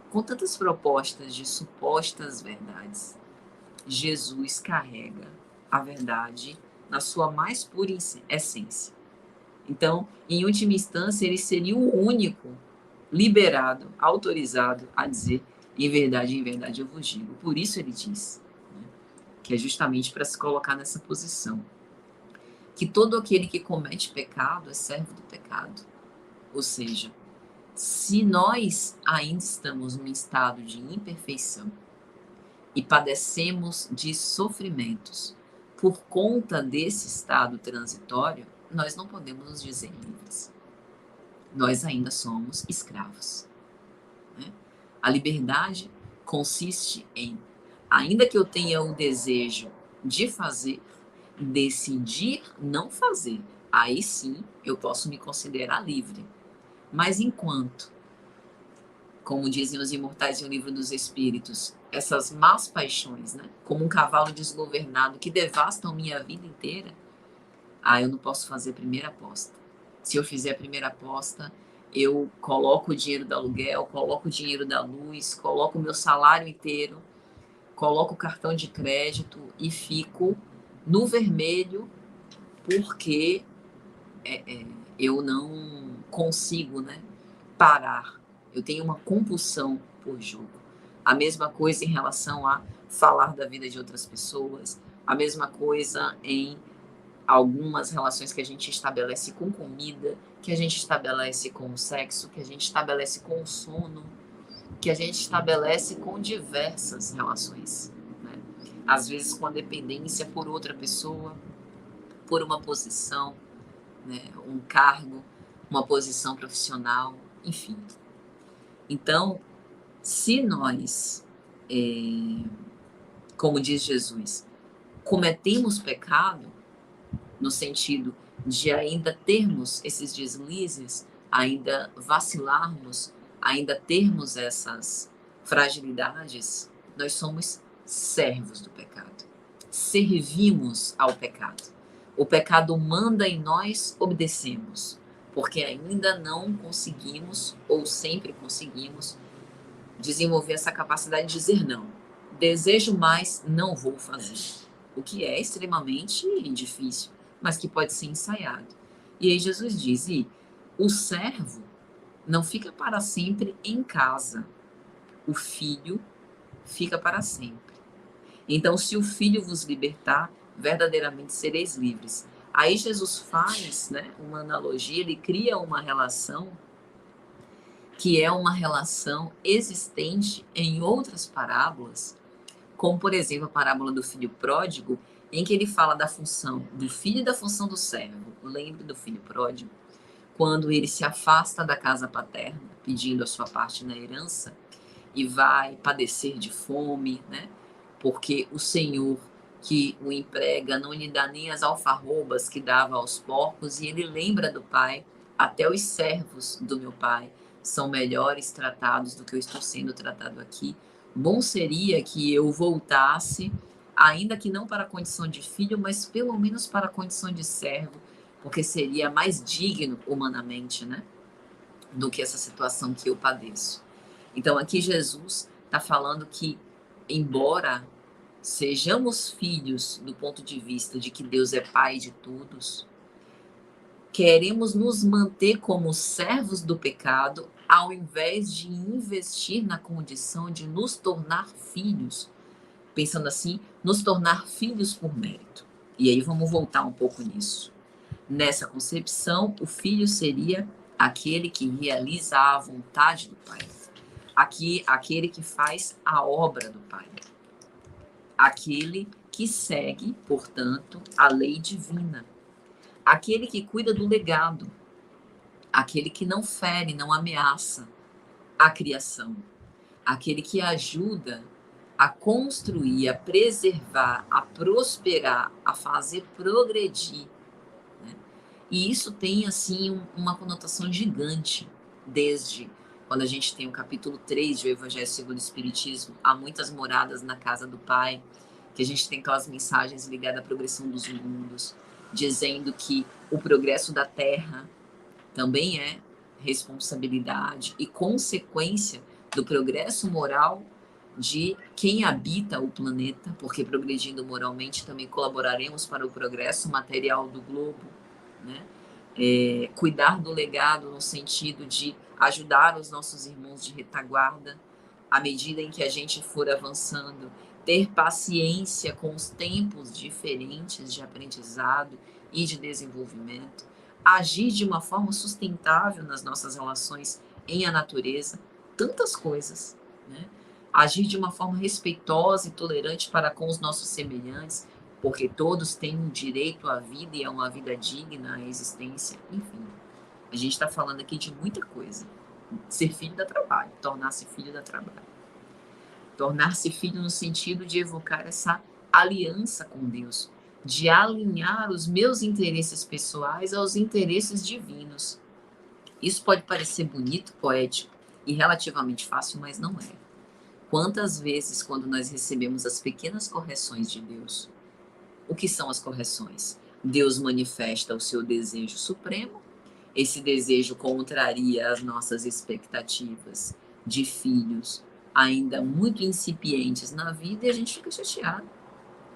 Com tantas propostas de supostas verdades, Jesus carrega a verdade na sua mais pura essência. Então, em última instância, ele seria o único liberado, autorizado a dizer em verdade eu vos digo. Por isso ele diz, né, que é justamente para se colocar nessa posição, que todo aquele que comete pecado é servo do pecado. Ou seja, se nós ainda estamos num estado de imperfeição e padecemos de sofrimentos por conta desse estado transitório, nós não podemos nos dizer livres. Nós ainda somos escravos, né? A liberdade consiste em, ainda que eu tenha o desejo de fazer, decidir não fazer. Aí sim eu posso me considerar livre. Mas enquanto, como dizem os imortais em O Livro dos Espíritos, essas más paixões, né, como um cavalo desgovernado que devastam minha vida inteira, eu não posso fazer a primeira aposta. Se eu fizer a primeira aposta, eu coloco o dinheiro do aluguel, coloco o dinheiro da luz, coloco o meu salário inteiro, coloco o cartão de crédito e fico no vermelho porque eu não consigo, né, parar. Eu tenho uma compulsão por jogo. A mesma coisa em relação a falar da vida de outras pessoas, a mesma coisa em algumas relações que a gente estabelece com comida, que a gente estabelece com o sexo, que a gente estabelece com o sono, que a gente estabelece com diversas relações, né? Às vezes com a dependência por outra pessoa, por uma posição, né, um cargo, uma posição profissional, enfim. Então, se nós, como diz Jesus, cometemos pecado, no sentido de ainda termos esses deslizes, ainda vacilarmos, ainda termos essas fragilidades, nós somos servos do pecado. Servimos ao pecado. O pecado manda e nós obedecemos, porque ainda não conseguimos, ou sempre conseguimos, desenvolver essa capacidade de dizer não. Desejo mais, não vou fazer. O que é extremamente difícil, mas que pode ser ensaiado. E aí Jesus diz, o servo não fica para sempre em casa, o filho fica para sempre. Então, se o filho vos libertar, verdadeiramente sereis livres. Aí Jesus faz, né, uma analogia, ele cria uma relação que é uma relação existente em outras parábolas, como, por exemplo, a parábola do filho pródigo, em que ele fala da função do filho e da função do servo. Lembre do filho pródigo, quando ele se afasta da casa paterna, pedindo a sua parte na herança, e vai padecer de fome, né? Porque o Senhor que o emprega não lhe dá nem as alfarrobas que dava aos porcos, e ele lembra do pai, até os servos do meu pai são melhores tratados do que eu estou sendo tratado aqui. Bom seria que eu voltasse, ainda que não para a condição de filho, mas pelo menos para a condição de servo, porque seria mais digno humanamente, né, do que essa situação que eu padeço. Então aqui Jesus está falando que, embora sejamos filhos do ponto de vista de que Deus é Pai de todos, queremos nos manter como servos do pecado, ao invés de investir na condição de nos tornar filhos, pensando assim, nos tornar filhos por mérito. E aí vamos voltar um pouco nisso. Nessa concepção, o filho seria aquele que realiza a vontade do Pai, aquele que faz a obra do Pai, aquele que segue, portanto, a lei divina, aquele que cuida do legado, aquele que não fere, não ameaça a criação, aquele que ajuda a construir, a preservar, a prosperar, a fazer progredir E isso tem, assim, uma conotação gigante, desde quando a gente tem o capítulo 3 do Evangelho segundo o Espiritismo, há muitas moradas na casa do Pai, que a gente tem aquelas mensagens ligadas à progressão dos mundos, dizendo que o progresso da Terra também é responsabilidade e consequência do progresso moral de quem habita o planeta, porque progredindo moralmente também colaboraremos para o progresso material do globo, né? Cuidar do legado no sentido de ajudar os nossos irmãos de retaguarda à medida em que a gente for avançando, ter paciência com os tempos diferentes de aprendizado e de desenvolvimento, agir de uma forma sustentável nas nossas relações em a natureza, tantas coisas, né? Agir de uma forma respeitosa e tolerante para com os nossos semelhantes, porque todos têm um direito à vida e a uma vida digna, à existência, enfim. A gente está falando aqui de muita coisa. Ser filho dá trabalho, tornar-se filho dá trabalho. Tornar-se filho no sentido de evocar essa aliança com Deus, de alinhar os meus interesses pessoais aos interesses divinos. Isso pode parecer bonito, poético e relativamente fácil, mas não é. Quantas vezes, quando nós recebemos as pequenas correções de Deus, o que são as correções? Deus manifesta o seu desejo supremo, esse desejo contraria as nossas expectativas de filhos ainda muito incipientes na vida e a gente fica chateado.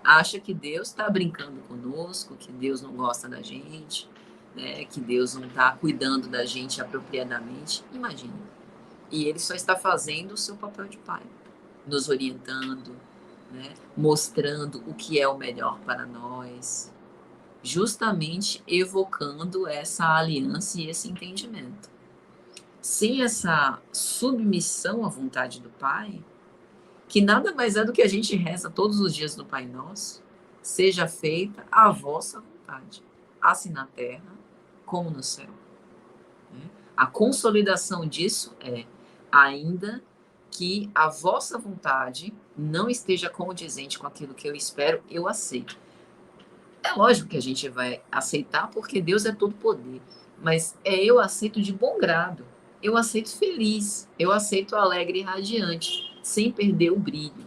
Acha que Deus está brincando conosco, que Deus não gosta da gente, né? Que Deus não está cuidando da gente apropriadamente. Imagina. E Ele só está fazendo o seu papel de pai, nos orientando, né? Mostrando o que é o melhor para nós, justamente evocando essa aliança e esse entendimento. Sem essa submissão à vontade do Pai, que nada mais é do que a gente reza todos os dias no Pai Nosso, seja feita a vossa vontade, assim na terra como no céu. A consolidação disso é, ainda que a vossa vontade não esteja condizente com aquilo que eu espero, eu aceito. É lógico que a gente vai aceitar porque Deus é todo poder, mas eu aceito de bom grado, eu aceito feliz, eu aceito alegre e radiante, sem perder o brilho.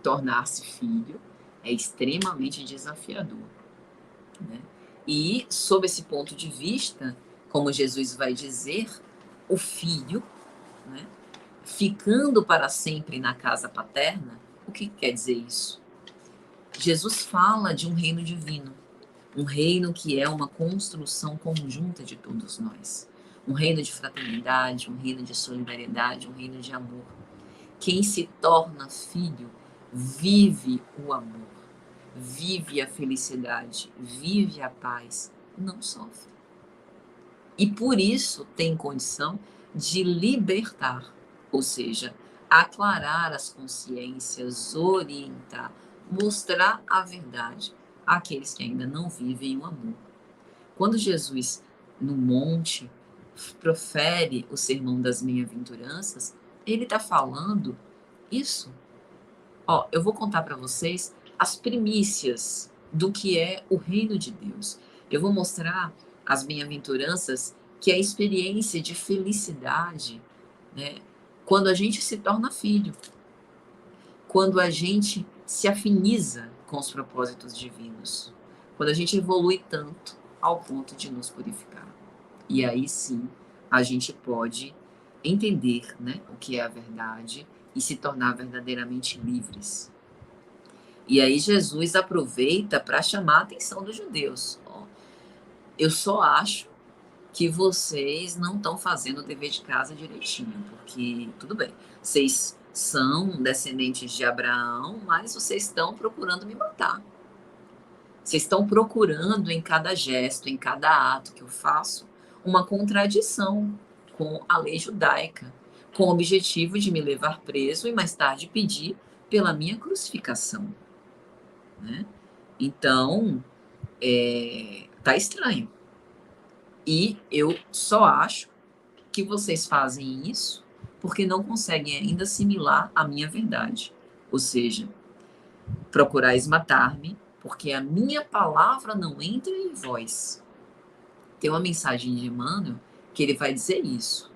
Tornar-se filho é extremamente desafiador, né? E, sob esse ponto de vista, como Jesus vai dizer, o filho, né, ficando para sempre na casa paterna, o que quer dizer isso? Jesus fala de um reino divino, um reino que é uma construção conjunta de todos nós, um reino de fraternidade, um reino de solidariedade, um reino de amor. Quem se torna filho vive o amor, vive a felicidade, vive a paz, não sofre. E por isso tem condição de libertar, ou seja, aclarar as consciências, orientar, mostrar a verdade àqueles que ainda não vivem o amor. Quando Jesus, no monte, profere o sermão das bem-aventuranças, ele está falando isso. Eu vou contar para vocês as primícias do que é o reino de Deus. Eu vou mostrar as bem-aventuranças, que é a experiência de felicidade, né? Quando a gente se torna filho, quando a gente se afiniza com os propósitos divinos, quando a gente evolui tanto ao ponto de nos purificar. E aí sim, a gente pode entender, né, o que é a verdade e se tornar verdadeiramente livres. E aí Jesus aproveita para chamar a atenção dos judeus. Eu só acho que vocês não estão fazendo o dever de casa direitinho, porque, tudo bem, vocês são descendentes de Abraão, mas vocês estão procurando me matar. Vocês estão procurando em cada gesto, em cada ato que eu faço, uma contradição com a lei judaica, com o objetivo de me levar preso e mais tarde pedir pela minha crucificação, né? Então, tá estranho. E eu só acho que vocês fazem isso porque não conseguem ainda assimilar a minha verdade. Ou seja, procurais matar-me porque a minha palavra não entra em vós. Tem uma mensagem de Emmanuel que ele vai dizer isso.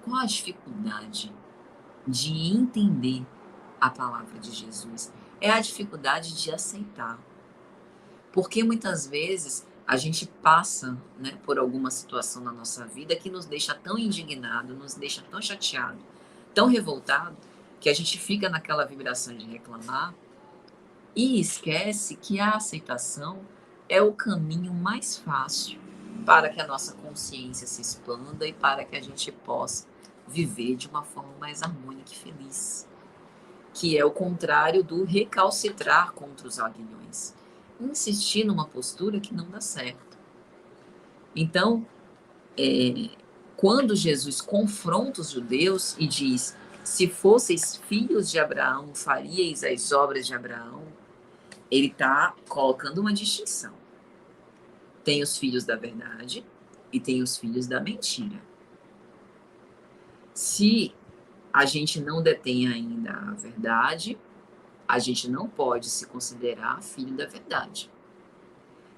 Qual a dificuldade de entender a palavra de Jesus? É a dificuldade de aceitar. Porque muitas vezes a gente passa, né, por alguma situação na nossa vida que nos deixa tão indignado, nos deixa tão chateado, tão revoltado, que a gente fica naquela vibração de reclamar e esquece que a aceitação é o caminho mais fácil para que a nossa consciência se expanda e para que a gente possa viver de uma forma mais harmônica e feliz, que é o contrário do recalcitrar contra os aguilhões, insistir numa postura que não dá certo. Então, quando Jesus confronta os judeus e diz: se fosseis filhos de Abraão, faríeis as obras de Abraão, ele está colocando uma distinção. Tem os filhos da verdade e tem os filhos da mentira. Se a gente não detém ainda a verdade, a gente não pode se considerar filho da verdade.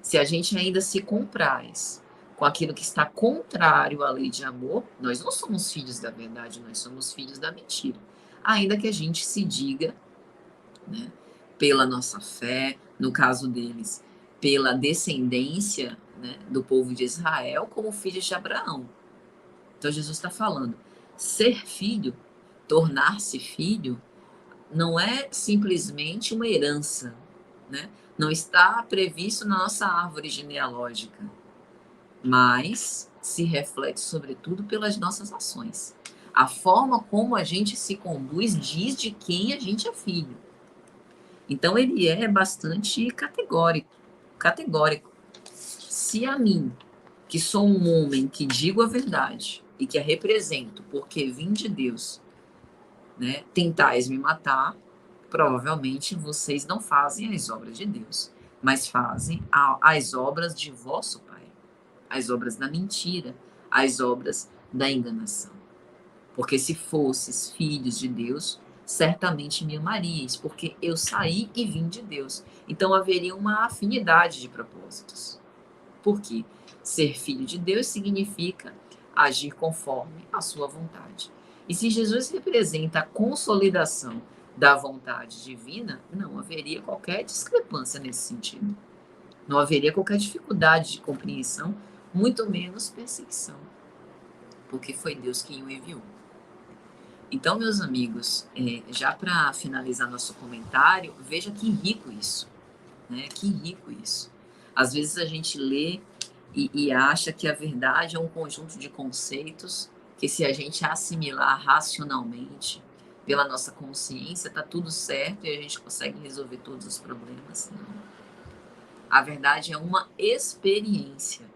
Se a gente ainda se compraz com aquilo que está contrário à lei de amor, nós não somos filhos da verdade, nós somos filhos da mentira. Ainda que a gente se diga, né, pela nossa fé, no caso deles, pela descendência, né, do povo de Israel, como filhos de Abraão. Então Jesus está falando, ser filho, tornar-se filho, não é simplesmente uma herança, né? Não está previsto na nossa árvore genealógica, mas se reflete sobretudo pelas nossas ações. A forma como a gente se conduz diz de quem a gente é filho. Então ele é bastante categórico. Se a mim, que sou um homem que digo a verdade e que a represento porque vim de Deus, né, tentais me matar, provavelmente vocês não fazem as obras de Deus, mas fazem as obras de vosso Pai, as obras da mentira, as obras da enganação. Porque se fosses filhos de Deus, certamente me amaríeis, porque eu saí e vim de Deus. Então haveria uma afinidade de propósitos. Porque ser filho de Deus significa agir conforme a sua vontade. E se Jesus representa a consolidação da vontade divina, não haveria qualquer discrepância nesse sentido. Não haveria qualquer dificuldade de compreensão, muito menos perseguição. Porque foi Deus quem o enviou. Então, meus amigos, já para finalizar nosso comentário, veja que rico isso, né? Que rico isso. Às vezes a gente lê e acha que a verdade é um conjunto de conceitos que, se a gente assimilar racionalmente pela nossa consciência, está tudo certo e a gente consegue resolver todos os problemas. Não. A verdade é uma experiência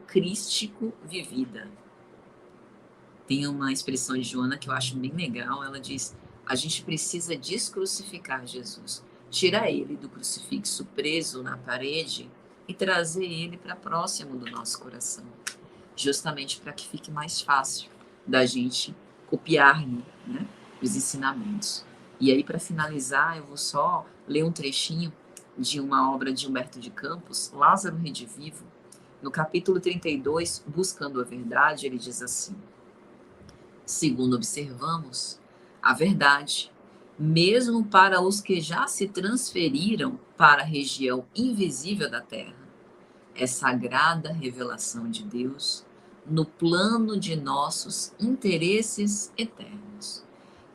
crístico vivida. Tem uma expressão de Joana que eu acho bem legal, ela diz: a gente precisa descrucificar Jesus, tirar ele do crucifixo preso na parede e trazer ele para próximo do nosso coração, justamente para que fique mais fácil da gente copiar, né, os ensinamentos. E aí, para finalizar, eu vou só ler um trechinho de uma obra de Humberto de Campos, Lázaro Redivivo, no capítulo 32, Buscando a Verdade, ele diz assim: segundo observamos, a verdade, mesmo para os que já se transferiram para a região invisível da Terra, é sagrada revelação de Deus no plano de nossos interesses eternos,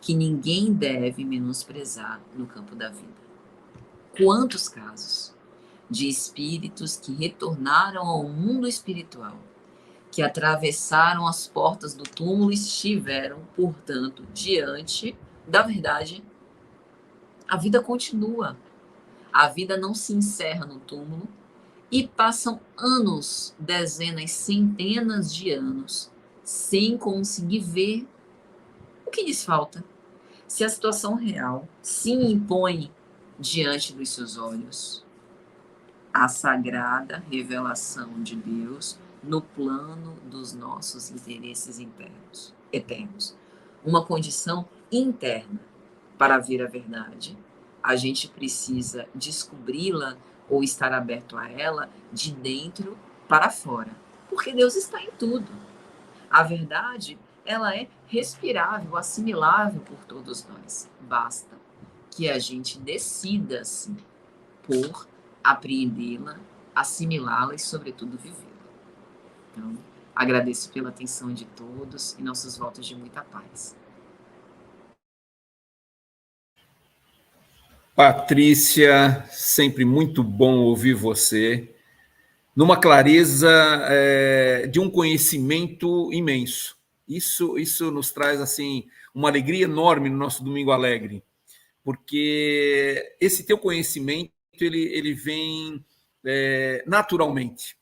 que ninguém deve menosprezar no campo da vida. Quantos casos de espíritos que retornaram ao mundo espiritual, que atravessaram as portas do túmulo, estiveram, portanto, diante da verdade. A vida continua. A vida não se encerra no túmulo e passam anos, dezenas, centenas de anos, sem conseguir ver o que lhes falta. Se a situação real se impõe diante dos seus olhos, a sagrada revelação de Deus no plano dos nossos interesses eternos. Uma condição interna. Para ver a verdade, a gente precisa descobri-la ou estar aberto a ela de dentro para fora. Porque Deus está em tudo. A verdade, ela é respirável, assimilável por todos nós. Basta que a gente decida, assim, por apreendê-la, assimilá-la e, sobretudo, vivê-la. Então, agradeço pela atenção de todos e nossos votos de muita paz. Patrícia, sempre muito bom ouvir você, numa clareza de um conhecimento imenso. Isso nos traz assim uma alegria enorme no nosso Domingo Alegre, porque esse teu conhecimento ele vem naturalmente.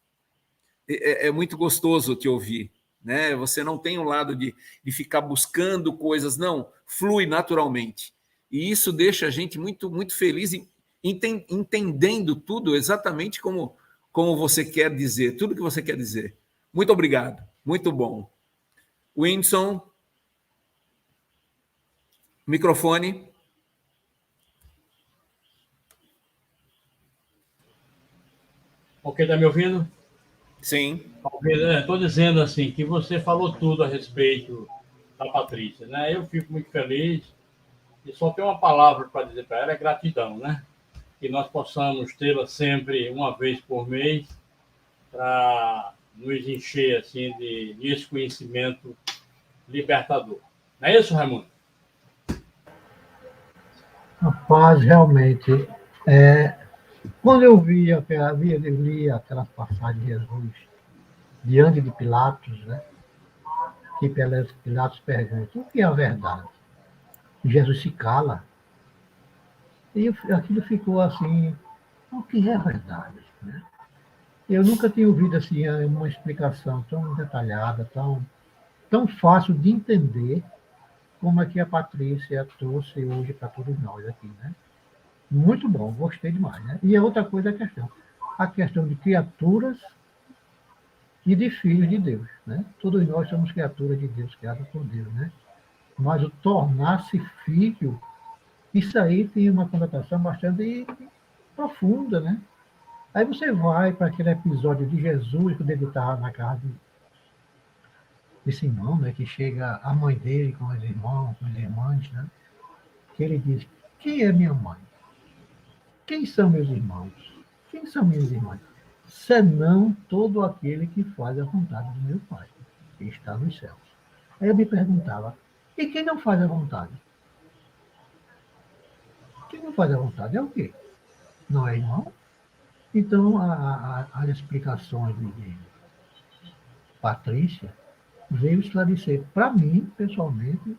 É muito gostoso te ouvir, né? Você não tem um lado de ficar buscando coisas, não, flui naturalmente. E isso deixa a gente muito, muito feliz, entendendo tudo exatamente como você quer dizer, tudo que você quer dizer. Muito obrigado, muito bom. Whindersson, microfone. Ok, está me ouvindo? Sim. Estou dizendo assim, que você falou tudo a respeito da Patrícia, né? Eu fico muito feliz e só tenho uma palavra para dizer para ela, é gratidão, né? Que nós possamos tê-la sempre uma vez por mês para nos encher assim desse conhecimento libertador. Não é isso, Raimundo? Rapaz, realmente, quando eu li aquela passagem de Jesus diante de Pilatos, né? Que Pilatos pergunta, o que é a verdade? E Jesus se cala. E aquilo ficou assim, o que é a verdade? Né? Eu nunca tinha ouvido assim uma explicação tão detalhada, tão fácil de entender como é que a Patrícia trouxe hoje para todos nós aqui, né? Muito bom, gostei demais, né? E a outra coisa é a questão de criaturas e de filhos de Deus, né? Todos nós somos criaturas de Deus, criadas por Deus, né? Mas o tornar-se filho, isso aí tem uma conotação bastante profunda, né? Aí você vai para aquele episódio de Jesus, quando ele estava na casa de Simão, né? Que chega a mãe dele com os irmãos, com as irmãs, né? Que ele diz, quem é minha mãe? Quem são meus irmãos? Quem são minhas irmãs? Senão todo aquele que faz a vontade do meu Pai, que está nos céus. Aí eu me perguntava, e quem não faz a vontade? Quem não faz a vontade é o quê? Não é irmão? Então, as explicações de Patrícia veio esclarecer para mim, pessoalmente,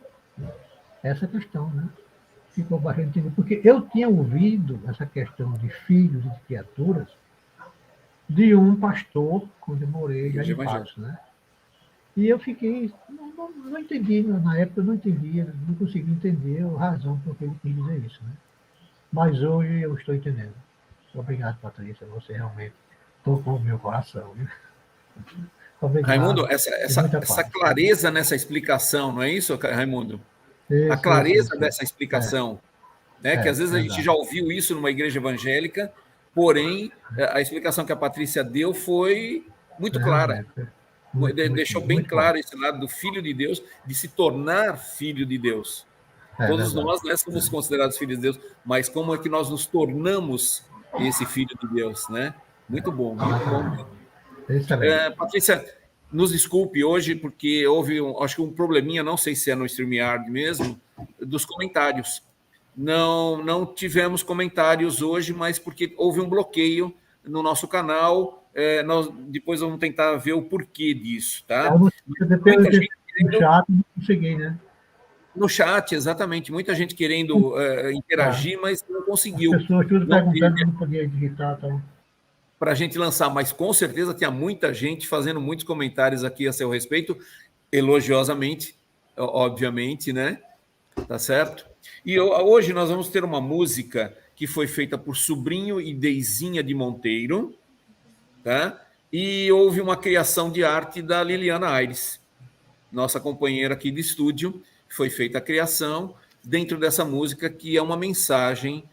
essa questão, né? Ficou bastante entendido. Porque eu tinha ouvido essa questão de filhos e de criaturas de um pastor, quando eu morei já em Patos, né? E eu fiquei, não entendi, na época eu não entendia, não conseguia entender a razão por que ele quis dizer isso, né? Mas hoje eu estou entendendo. Obrigado, Patrícia, você realmente tocou o meu coração. Viu? Obrigado. Raimundo, essa clareza nessa explicação, não é isso, Raimundo? A clareza dessa explicação, né? Que às vezes a gente já ouviu isso numa igreja evangélica, porém a explicação que a Patrícia deu foi muito clara. Deixou bem claro esse lado do Filho de Deus, de se tornar Filho de Deus. Todos nós somos considerados filhos de Deus, mas como é que nós nos tornamos esse Filho de Deus, né? Muito bom, muito bom. Patrícia, nos desculpe hoje, porque houve, acho que um probleminha, não sei se é no StreamYard mesmo, dos comentários. Não tivemos comentários hoje, mas porque houve um bloqueio no nosso canal. Nós depois vamos tentar ver o porquê disso, tá? Muita gente no chat, não consegui, né? No chat, exatamente. Muita gente querendo interagir, mas não conseguiu. As pessoas tudo perguntando, não podia digitar, tá? Para a gente lançar, mas com certeza tinha muita gente fazendo muitos comentários aqui a seu respeito, elogiosamente, obviamente, né? Tá certo? E hoje nós vamos ter uma música que foi feita por Sobrinho e Deizinha de Monteiro, tá? E houve uma criação de arte da Liliana Aires, nossa companheira aqui de estúdio. Foi feita a criação dentro dessa música, que é uma mensagem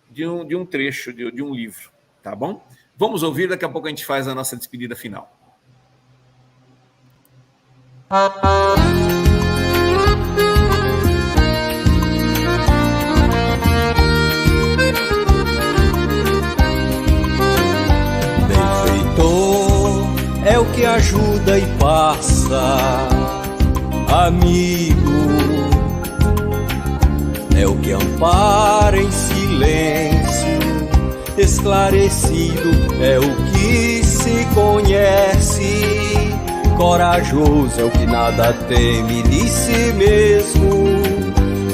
de um trecho de um livro. tá bom? Vamos ouvir, daqui a pouco a gente faz a nossa despedida final. Benfeitor é o que ajuda e passa, amigo é o que ampara em silêncio, esclarecido é o que se conhece, corajoso é o que nada teme de si mesmo,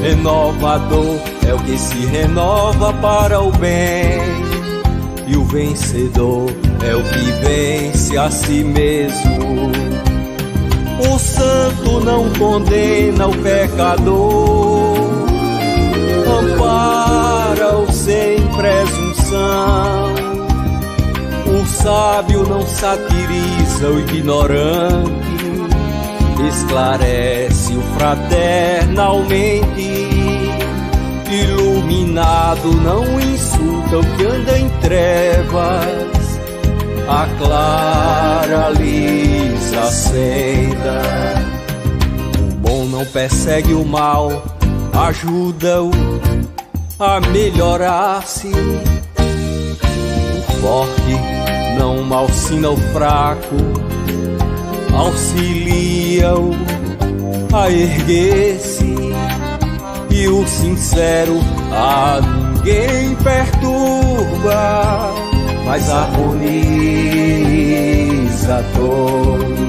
renovador é o que se renova para o bem, e o vencedor é o que vence a si mesmo. O santo não condena o pecador, ampara-o sem presunção. O sábio não satiriza o ignorante, esclarece-o fraternalmente. Iluminado não insulta o que anda em trevas, aclara-lhes a senda. O bom não persegue o mal, ajuda-o a melhorar-se. O forte não malsina o fraco, auxilia-o a erguer-se. E o sincero a ninguém perturba, mas harmoniza a todos.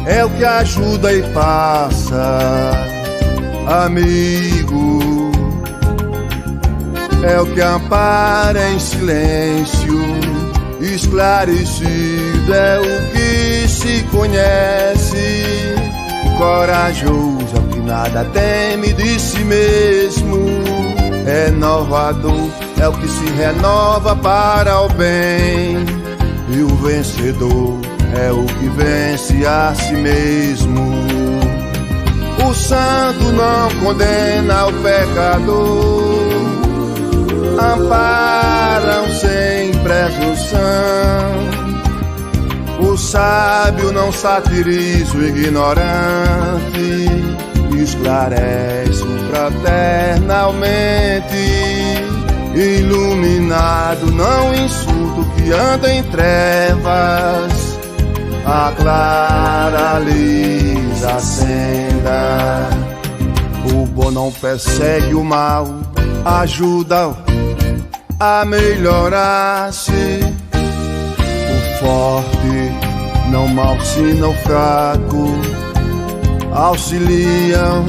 É o que ajuda e passa, amigo é o que ampara em silêncio, esclarecido é o que se conhece, corajoso é o que nada teme de si mesmo, renovador é o que se renova para o bem, e o vencedor é o que vence a si mesmo. O santo não condena o pecador, amparam sem presunção. O sábio não satiriza o ignorante, esclarece-o fraternalmente. Iluminado não insulta o que anda em trevas, aclara-lhes a senda. O bom não persegue o mal, ajuda-o a melhorar-se. O forte não malsina o fraco, auxiliam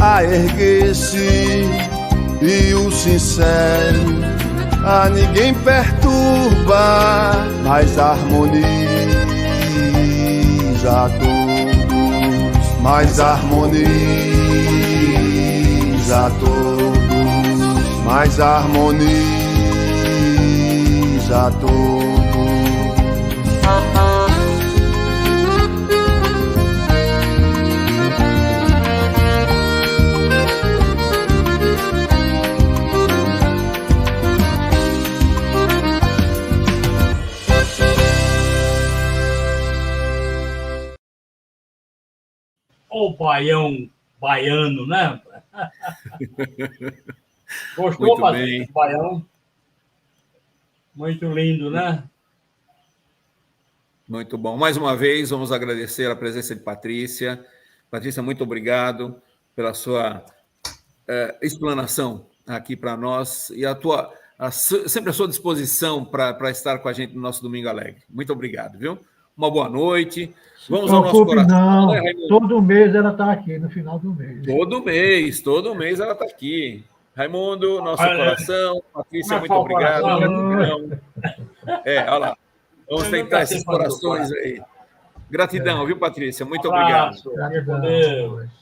a erguer-se. E o sincero a ninguém perturba, mas harmoniza a todos, mas harmoniza a todos, mas harmoniza a todos. O baião baiano, né? Gostou, Muito Patrícia, bem. do baião? Muito lindo, né? Muito bom. Mais uma vez, vamos agradecer a presença de Patrícia. Patrícia, muito obrigado pela sua explanação aqui para nós e sempre à sua disposição para estar com a gente no nosso Domingo Alegre. Muito obrigado, viu? Uma boa noite. Vamos ao nosso coração. Não, né, Raimundo? todo mês ela está aqui, no final do mês. Todo mês ela está aqui. Raimundo, nosso coração. Patrícia, muito Como é que tá o obrigado. coração? Gratidão. Olha lá. Vamos tentar esses corações aí. Gratidão, viu, Patrícia? Muito obrigado. Abraço. Fique com Deus.